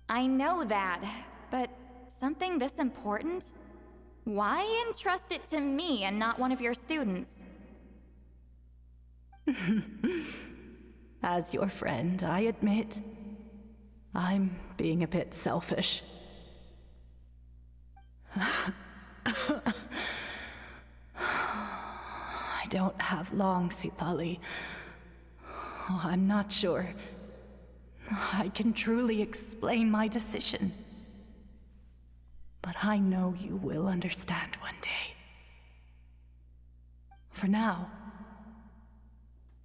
I know that, but something this important? Why entrust it to me and not one of your students? As your friend, I admit, I'm being a bit selfish. I don't have long, Citlali. Oh, I'm not sure I can truly explain my decision. But I know you will understand one day. For now,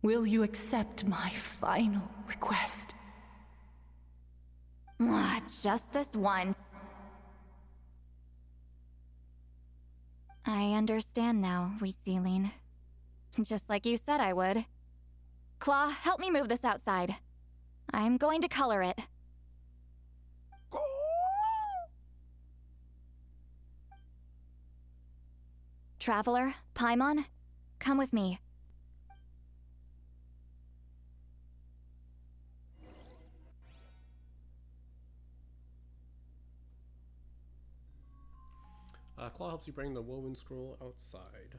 will you accept my final request? Just this once. I understand now, Wheat Sealing. Just like you said I would. Claw, help me move this outside. I'm going to color it. Traveler, Paimon, come with me. Claw helps you bring the woven scroll outside.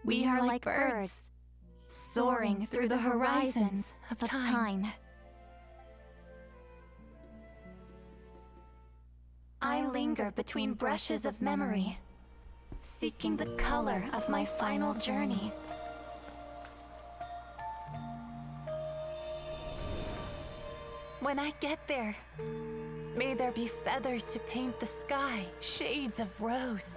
We are like birds, soaring through the horizons of time. I linger between brushes of memory, seeking the color of my final journey. When I get there, may there be feathers to paint the sky, shades of rose.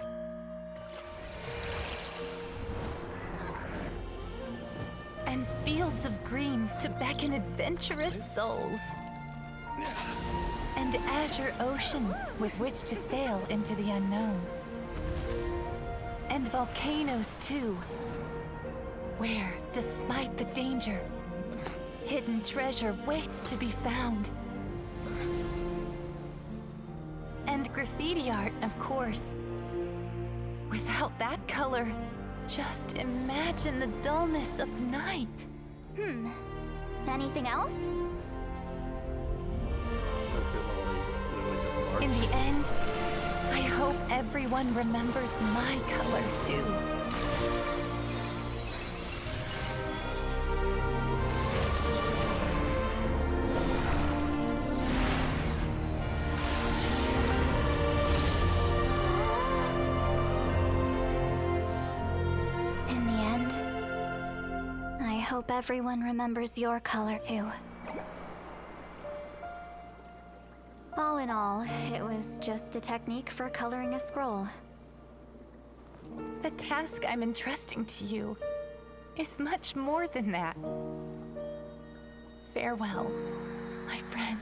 And fields of green to beckon adventurous souls. And azure oceans with which to sail into the unknown. And volcanoes too, where, despite the danger, hidden treasure waits to be found. And graffiti art, of course. Without that color, just imagine the dullness of night. Anything else? In the end, I hope everyone remembers my color too. In the end, I hope everyone remembers your color too. All in all, it was just a technique for coloring a scroll. The task I'm entrusting to you is much more than that. Farewell, my friend.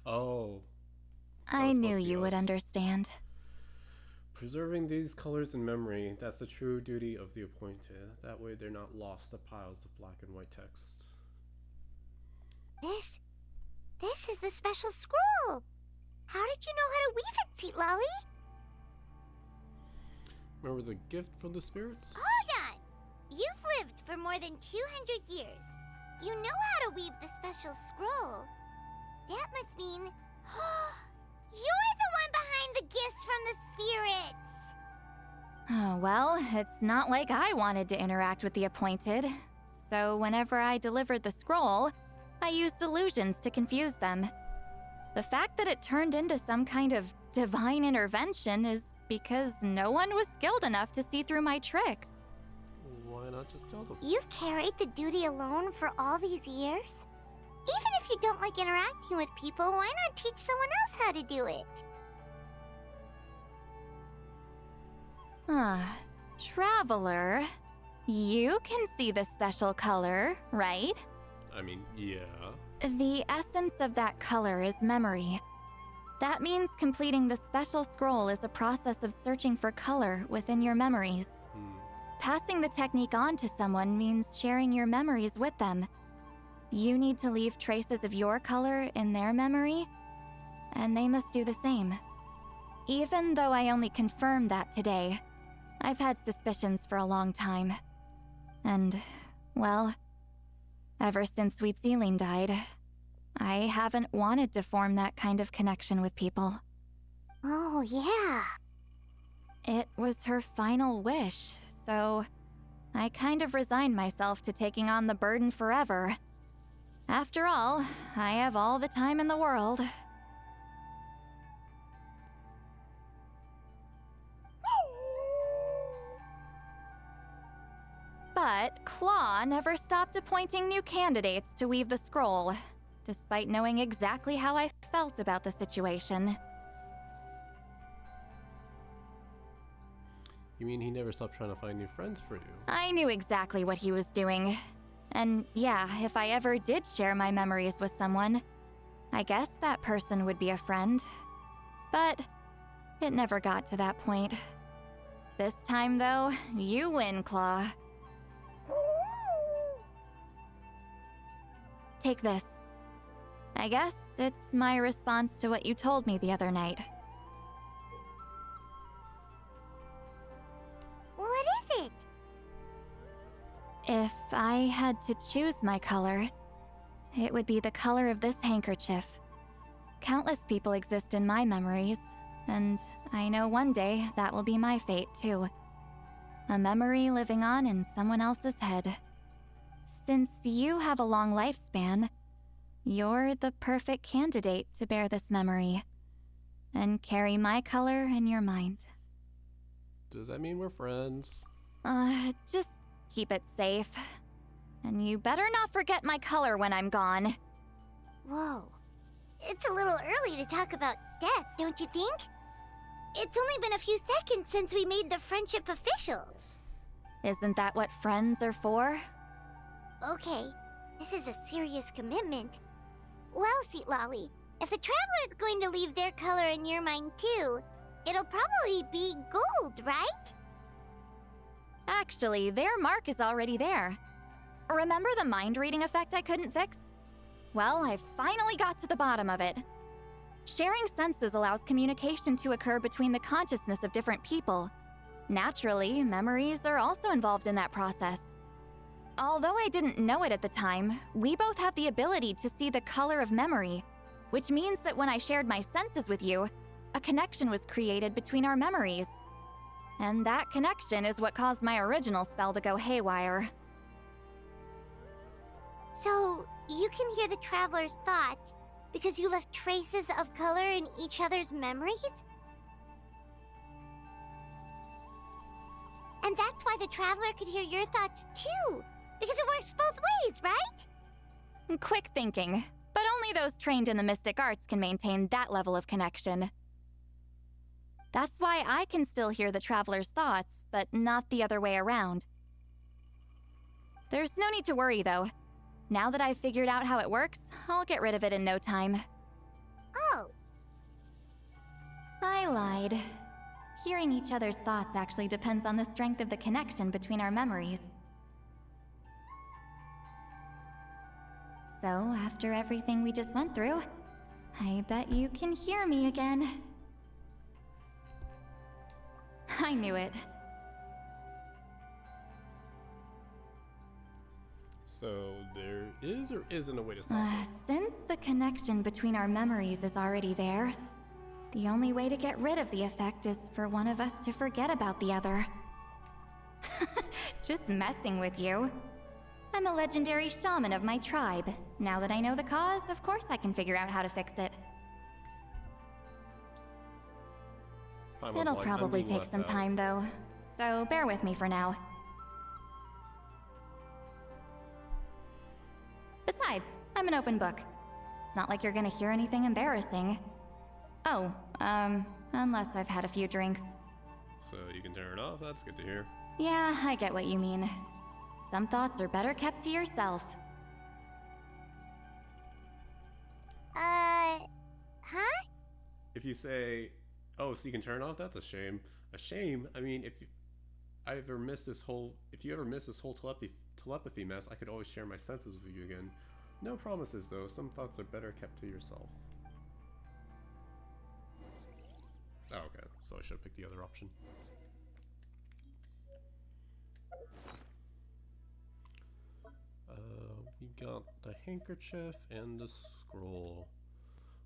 Oh. I knew you would understand. Preserving these colors in memory, that's the true duty of the appointed. That way they're not lost to piles of black and white text. This is the special scroll. How did you know how to weave it, Citlali? Remember the gift from the spirits? Hold on! You've lived for more than 200 years. You know how to weave the special scroll. That must mean... you're the one behind the gifts from the spirits! Oh, well, it's not like I wanted to interact with the appointed. So whenever I delivered the scroll, I used illusions to confuse them. The fact that it turned into some kind of divine intervention is because no one was skilled enough to see through my tricks. Why not just tell them? You've carried the duty alone for all these years? Even if you don't like interacting with people, why not teach someone else how to do it? Traveler, you can see the special color, right? I mean, yeah. The essence of that color is memory. That means completing the special scroll is a process of searching for color within your memories. Passing the technique on to someone means sharing your memories with them. You need to leave traces of your color in their memory, and they must do the same. Even though I only confirmed that today, I've had suspicions for a long time. And, well, ever since Sweet Celine died, I haven't wanted to form that kind of connection with people. Oh, yeah. It was her final wish, so I kind of resigned myself to taking on the burden forever. After all, I have all the time in the world. But Claw never stopped appointing new candidates to weave the scroll, despite knowing exactly how I felt about the situation. You mean he never stopped trying to find new friends for you? I knew exactly what he was doing. And yeah, if I ever did share my memories with someone, I guess that person would be a friend. But it never got to that point. This time, though, you win, Claw. Take this. I guess it's my response to what you told me the other night. What is it? If I had to choose my color, it would be the color of this handkerchief. Countless people exist in my memories, and I know one day that will be my fate too. A memory living on in someone else's head. Since you have a long lifespan, you're the perfect candidate to bear this memory and carry my color in your mind. Does that mean we're friends? Just keep it safe. And you better not forget my color when I'm gone. Whoa. It's a little early to talk about death, don't you think? It's only been a few seconds since we made the friendship official. Isn't that what friends are for? Okay, this is a serious commitment. Well, Citlali, if the Traveler's going to leave their color in your mind too, It'll probably be gold, right? Actually, their mark is already there. Remember the mind reading effect I couldn't fix? Well, I finally got to the bottom of it. Sharing senses allows communication to occur between the consciousness of different people. Naturally, memories are also involved in that process. Although I didn't know it at the time, we both have the ability to see the color of memory, which means that when I shared my senses with you, a connection was created between our memories. And that connection is what caused my original spell to go haywire. So, you can hear the traveler's thoughts because you left traces of color in each other's memories? And that's why the traveler could hear your thoughts too, because it works both ways, right? Quick thinking, but only those trained in the mystic arts can maintain that level of connection. That's why I can still hear the traveler's thoughts, but not the other way around. There's no need to worry, though. Now that I've figured out how it works, I'll get rid of it in no time. Oh. I lied. Hearing each other's thoughts actually depends on the strength of the connection between our memories. So, after everything we just went through, I bet you can hear me again. I knew it. So there is or isn't a way to stop it? Since the connection between our memories is already there, the only way to get rid of the effect is for one of us to forget about the other. Just messing with you. I'm a legendary shaman of my tribe. Now that I know the cause, of course I can figure out how to fix it. It'll probably take some time, though. So bear with me for now. Besides, I'm an open book. It's not like you're gonna hear anything embarrassing. Oh, unless I've had a few drinks. So you can turn it off? That's good to hear. Yeah, I get what you mean. Some thoughts are better kept to yourself. Huh? If you say, oh, so you can turn it off? That's a shame. A shame? I mean, if you ever miss this whole telepathy mess, I could always share my senses with you again. No promises, though. Some thoughts are better kept to yourself. Oh, okay. So I should have picked the other option. We got the handkerchief and the scroll.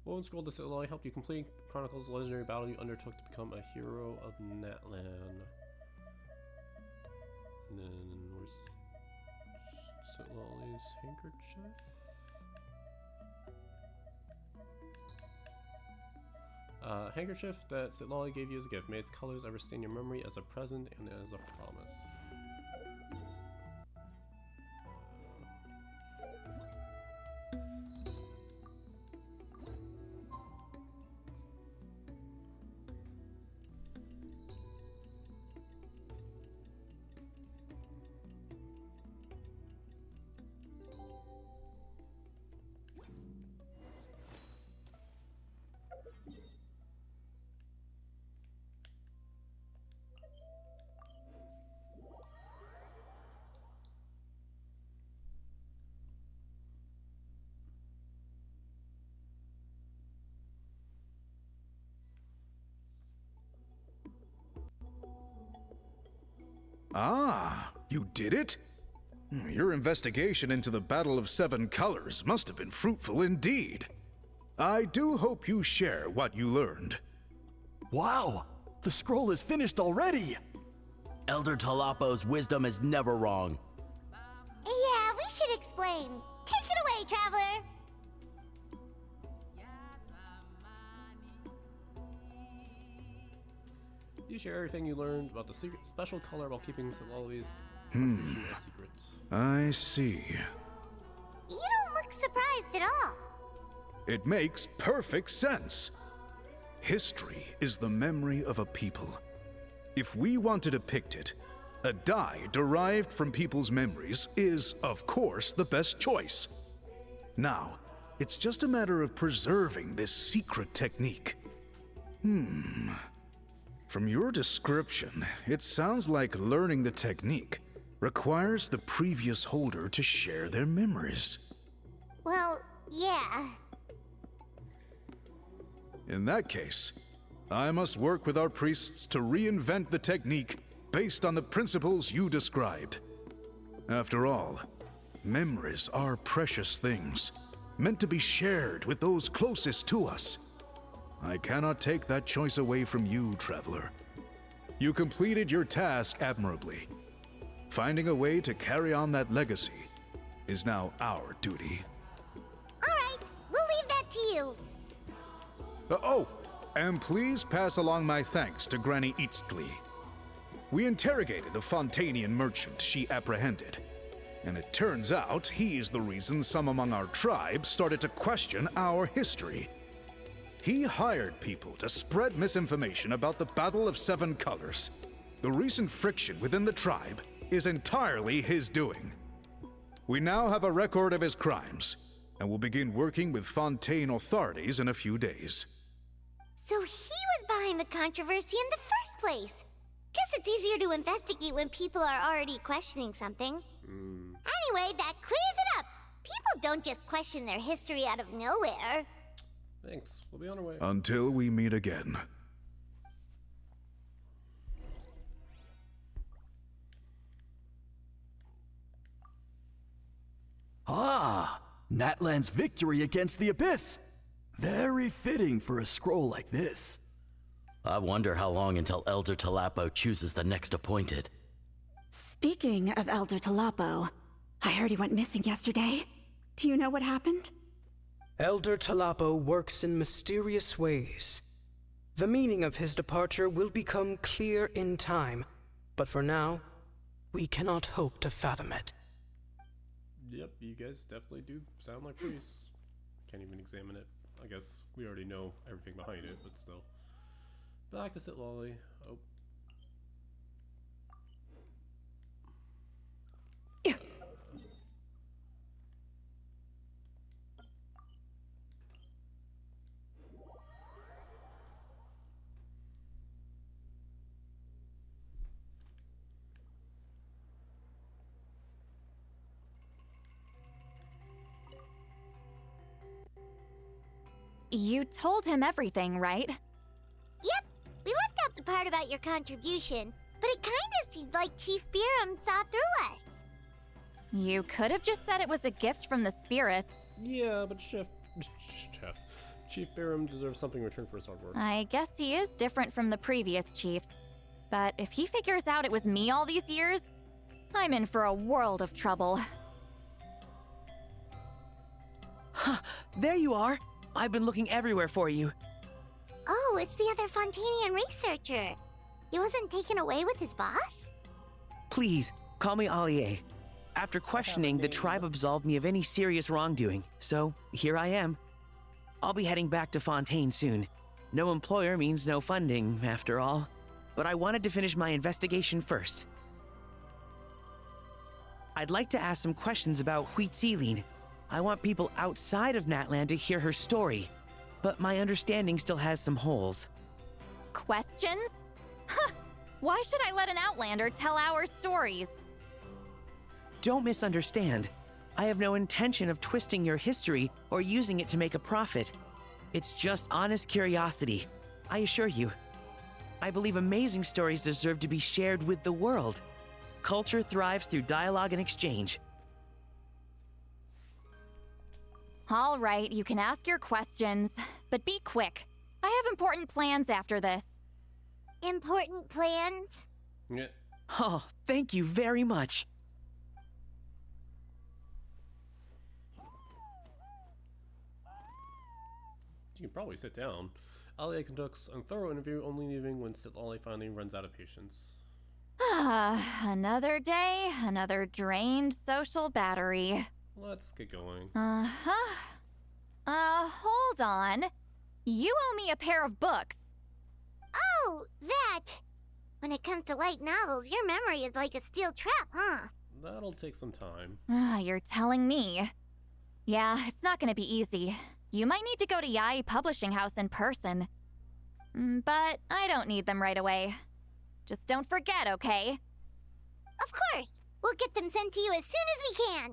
Woven Scroll, the Citlali helped you complete Chronicles' legendary battle you undertook to become a hero of Natlan. And then where's Citlali's handkerchief? Handkerchief that Citlali gave you as a gift. May its colors ever stay in your memory as a present and as a promise. Ah, you did it? Your investigation into the Battle of Seven Colors must have been fruitful indeed. I do hope you share what you learned. Wow! The scroll is finished already! Elder Talapo's wisdom is never wrong. Yeah, we should explain. Take it away, traveler! You share everything you learned about the special color while keeping Citlali's a secret. I see. You don't look surprised at all. It makes perfect sense. History is the memory of a people. If we want to depict it, a dye derived from people's memories is, of course, the best choice. Now, it's just a matter of preserving this secret technique. From your description, it sounds like learning the technique requires the previous holder to share their memories. Well, yeah. In that case, I must work with our priests to reinvent the technique based on the principles you described. After all, memories are precious things, meant to be shared with those closest to us. I cannot take that choice away from you, Traveler. You completed your task admirably. Finding a way to carry on that legacy is now our duty. All right, we'll leave that to you. And please pass along my thanks to Granny Citlali. We interrogated the Fontanian merchant she apprehended, and it turns out he's the reason some among our tribe started to question our history. He hired people to spread misinformation about the Battle of Seven Colors. The recent friction within the tribe is entirely his doing. We now have a record of his crimes, and will begin working with Fontaine authorities in a few days. So he was behind the controversy in the first place. Guess it's easier to investigate when people are already questioning something. Anyway, that clears it up. People don't just question their history out of nowhere. Thanks. We'll be on our way. Until we meet again. Ah, Natlan's victory against the Abyss. Very fitting for a scroll like this. I wonder how long until Elder Talapo chooses the next appointed. Speaking of Elder Talapo, I heard he went missing yesterday. Do you know what happened? Elder Talapo works in mysterious ways. The meaning of his departure will become clear in time, but for now, we cannot hope to fathom it. Yep, you guys definitely do sound like priests. Can't even examine it. I guess we already know everything behind it, but still. Back to Citlali. Oh. You told him everything, right? Yep, we left out the part about your contribution, but it kinda seemed like Chief Biram saw through us. You could have just said it was a gift from the spirits. Yeah, but Chief Biram deserves something in return for his hard work. I guess he is different from the previous chiefs. But if he figures out it was me all these years, I'm in for a world of trouble. Huh, there you are. I've been looking everywhere for you. Oh, it's the other Fontanian researcher. He wasn't taken away with his boss? Please, call me Allier. After questioning, the tribe absolved me of any serious wrongdoing, so here I am. I'll be heading back to Fontaine soon. No employer means no funding, after all. But I wanted to finish my investigation first. I'd like to ask some questions about Citlali. I want people outside of Natlan to hear her story, but my understanding still has some holes. Questions? Huh! Why should I let an Outlander tell our stories? Don't misunderstand. I have no intention of twisting your history or using it to make a profit. It's just honest curiosity, I assure you. I believe amazing stories deserve to be shared with the world. Culture thrives through dialogue and exchange. All right, you can ask your questions, but be quick. I have important plans after this. Important plans? Yeah. Oh, thank you very much. You can probably sit down. Alia conducts a thorough interview, only leaving when Citlali finally runs out of patience. Another day, another drained social battery. Let's get going. Hold on. You owe me a pair of books. Oh, that! When it comes to light novels, your memory is like a steel trap, huh? That'll take some time. You're telling me. Yeah, it's not gonna be easy. You might need to go to Yai Publishing House in person. But I don't need them right away. Just don't forget, okay? Of course! We'll get them sent to you as soon as we can!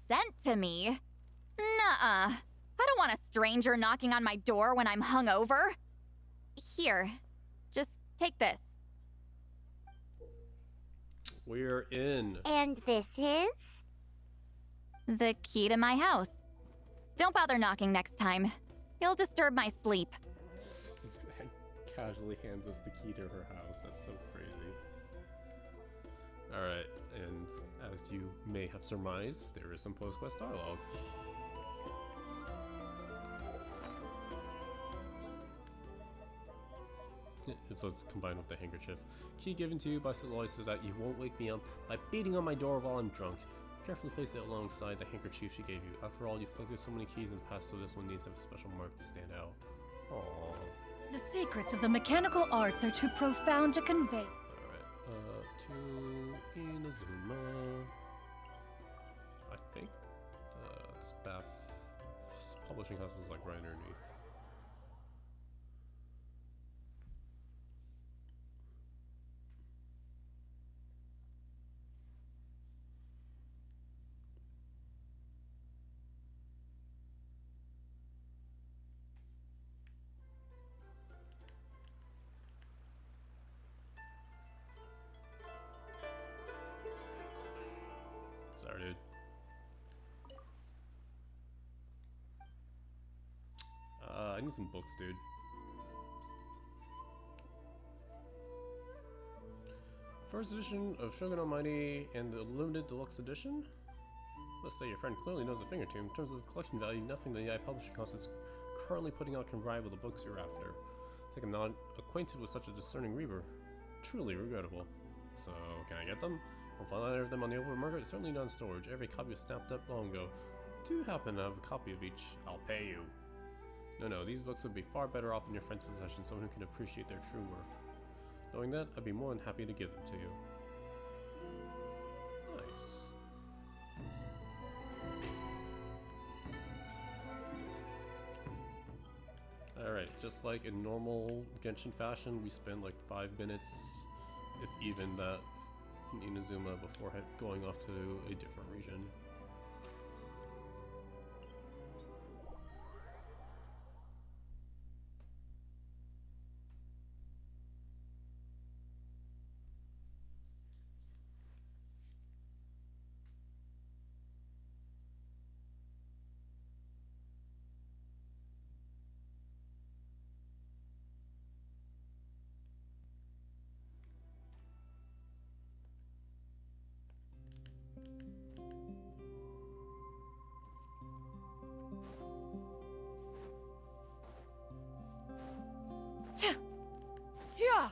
Sent to me? Nuh-uh. I don't want a stranger knocking on my door when I'm hungover. Here, just take this. We're in. And this is? The key to my house. Don't bother knocking next time. You'll disturb my sleep. Just casually hands us the key to her house. That's so crazy. Alright, and as you may have surmised, there is some post-quest dialogue. So it's combined with the handkerchief. Key given to you by Citlali so that you won't wake me up by beating on my door while I'm drunk. Carefully place it alongside the handkerchief she gave you. After all, you've collected so many keys in the past, so this one needs to have a special mark to stand out. Aww. The secrets of the mechanical arts are too profound to convey. Alright, to Inazuma. I think it's Beth. Publishing house was like right underneath. Sorry, dude. I need some books, dude. First edition of Shogun Almighty and the limited deluxe edition? Let's say your friend clearly knows a thing or two. In terms of collection value, nothing the AI publishing house is currently putting out can rival the books you're after. I think I'm not acquainted with such a discerning reader. Truly regrettable. So, can I get them? I'll find either of them on the open market, certainly not in storage. Every copy was snapped up long ago. Do happen to have a copy of each. I'll pay you. No, these books would be far better off in your friend's possession, someone who can appreciate their true worth. Knowing that, I'd be more than happy to give them to you. Nice. Alright, just like in normal Genshin fashion, we spend like 5 minutes, if even that, in Inazuma before going off to a different region. Yeah.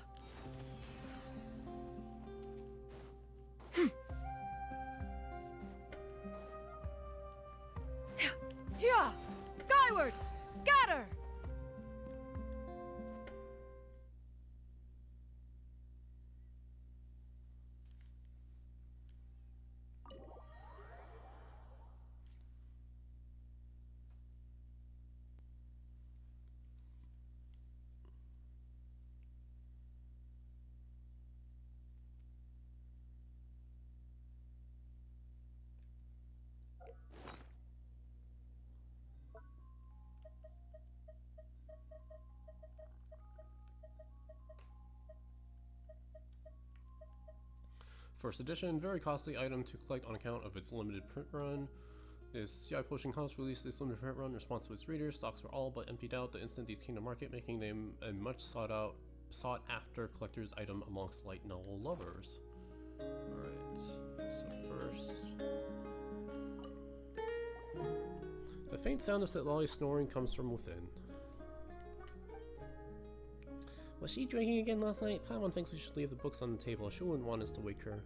Yeah. Skyward. Scatter. First edition, very costly item to collect on account of its limited print run. This CI Publishing House released this limited print run in response to its readers. Stocks were all but emptied out the instant these came to market, making them a much sought after collector's item amongst light novel lovers. Alright, so first... The faint sound of Citlali's snoring comes from within. Was she drinking again last night? Paimon thinks we should leave the books on the table. She wouldn't want us to wake her.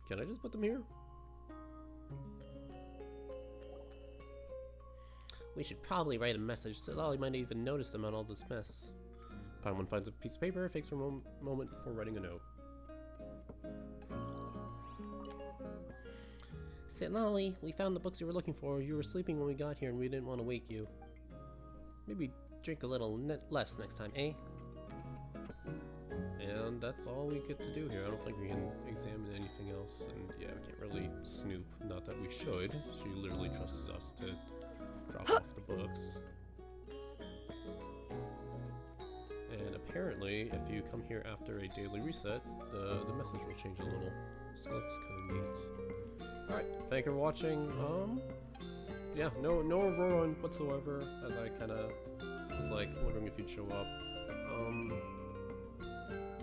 Can I just put them here? We should probably write a message. Citlali might even notice them on all this mess. Paimon finds a piece of paper, fakes for a moment before writing a note. Citlali, we found the books you were looking for. You were sleeping when we got here and we didn't want to wake you. Maybe drink a little less next time, eh? And that's all we get to do here. I don't think we can examine anything else. And yeah, we can't really snoop. Not that we should. She literally trusts us to drop off the books. And apparently, if you come here after a daily reset, the message will change a little. So that's kind of neat. Alright, thank you for watching. Yeah, no Ororon whatsoever, as I kind of was like wondering if you'd show up.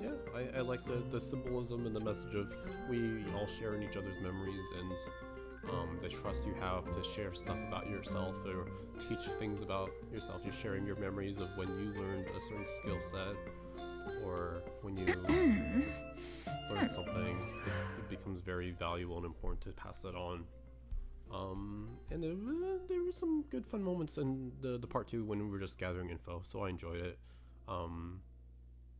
Yeah, I like the symbolism and the message of we all share in each other's memories and the trust you have to share stuff about yourself or teach things about yourself. You're sharing your memories of when you learned a certain skill set or when you learn something. It becomes very valuable and important to pass that on. And there were some good fun moments in the part 2 when we were just gathering info, so I enjoyed it.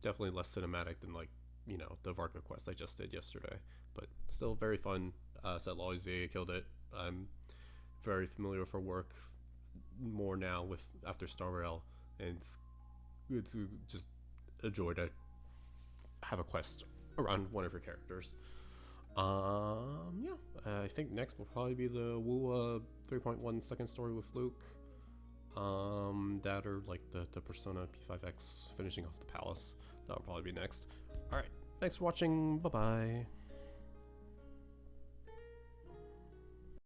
Definitely less cinematic than, like, you know, the Varka quest I just did yesterday, but still very fun. Citlali's VA killed it. I'm very familiar with her work more now with after Star Rail, and it's just a joy to have a quest around one of her characters. Yeah, I think next will probably be the Wu 3.1 second story with Luke. That or like the Persona P5X finishing off the palace. That'll probably be next. Alright, thanks for watching. Bye bye.